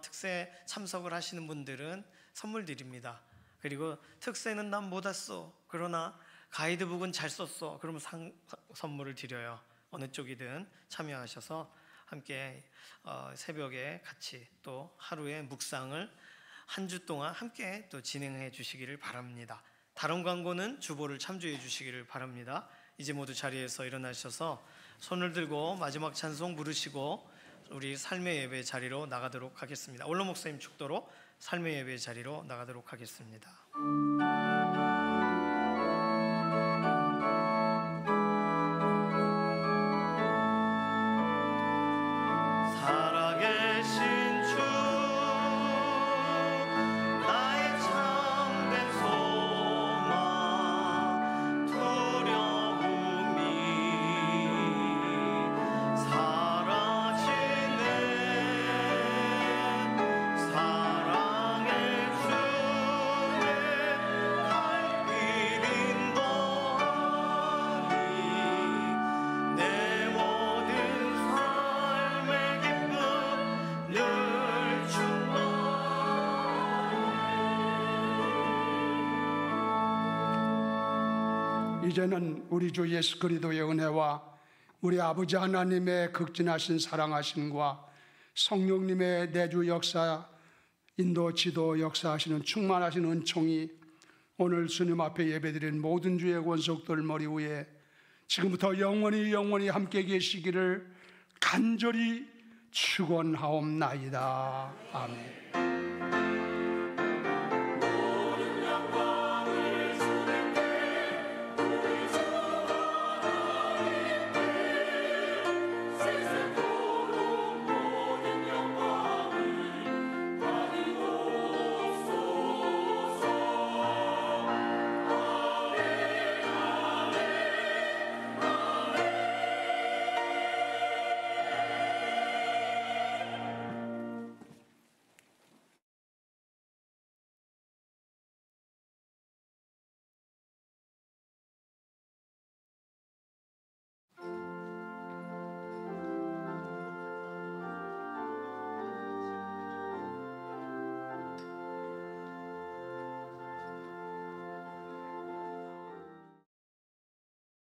특세 참석을 하시는 분들은 선물 드립니다. 그리고 특세는 난 못 왔어, 그러나 가이드북은 잘 썼어, 그러면 선물을 드려요. 어느 쪽이든 참여하셔서 함께 새벽에 같이 또 하루의 묵상을 한 주 동안 함께 또 진행해 주시기를 바랍니다. 다른 광고는 주보를 참조해 주시기를 바랍니다. 이제 모두 자리에서 일어나셔서 손을 들고 마지막 찬송 부르시고 우리 삶의 예배 자리로 나가도록 하겠습니다. 올로 목사님 축도로 삶의 예배 자리로 나가도록 하겠습니다. 이제는 우리 주 예수 그리스도의 은혜와 우리 아버지 하나님의 극진하신 사랑하심과 성령님의 내주 역사, 인도 지도 역사하시는 충만하신 은총이 오늘 주님 앞에 예배드린 모든 주의 권속들 머리 위에 지금부터 영원히 함께 계시기를 간절히 축원하옵나이다. 아멘.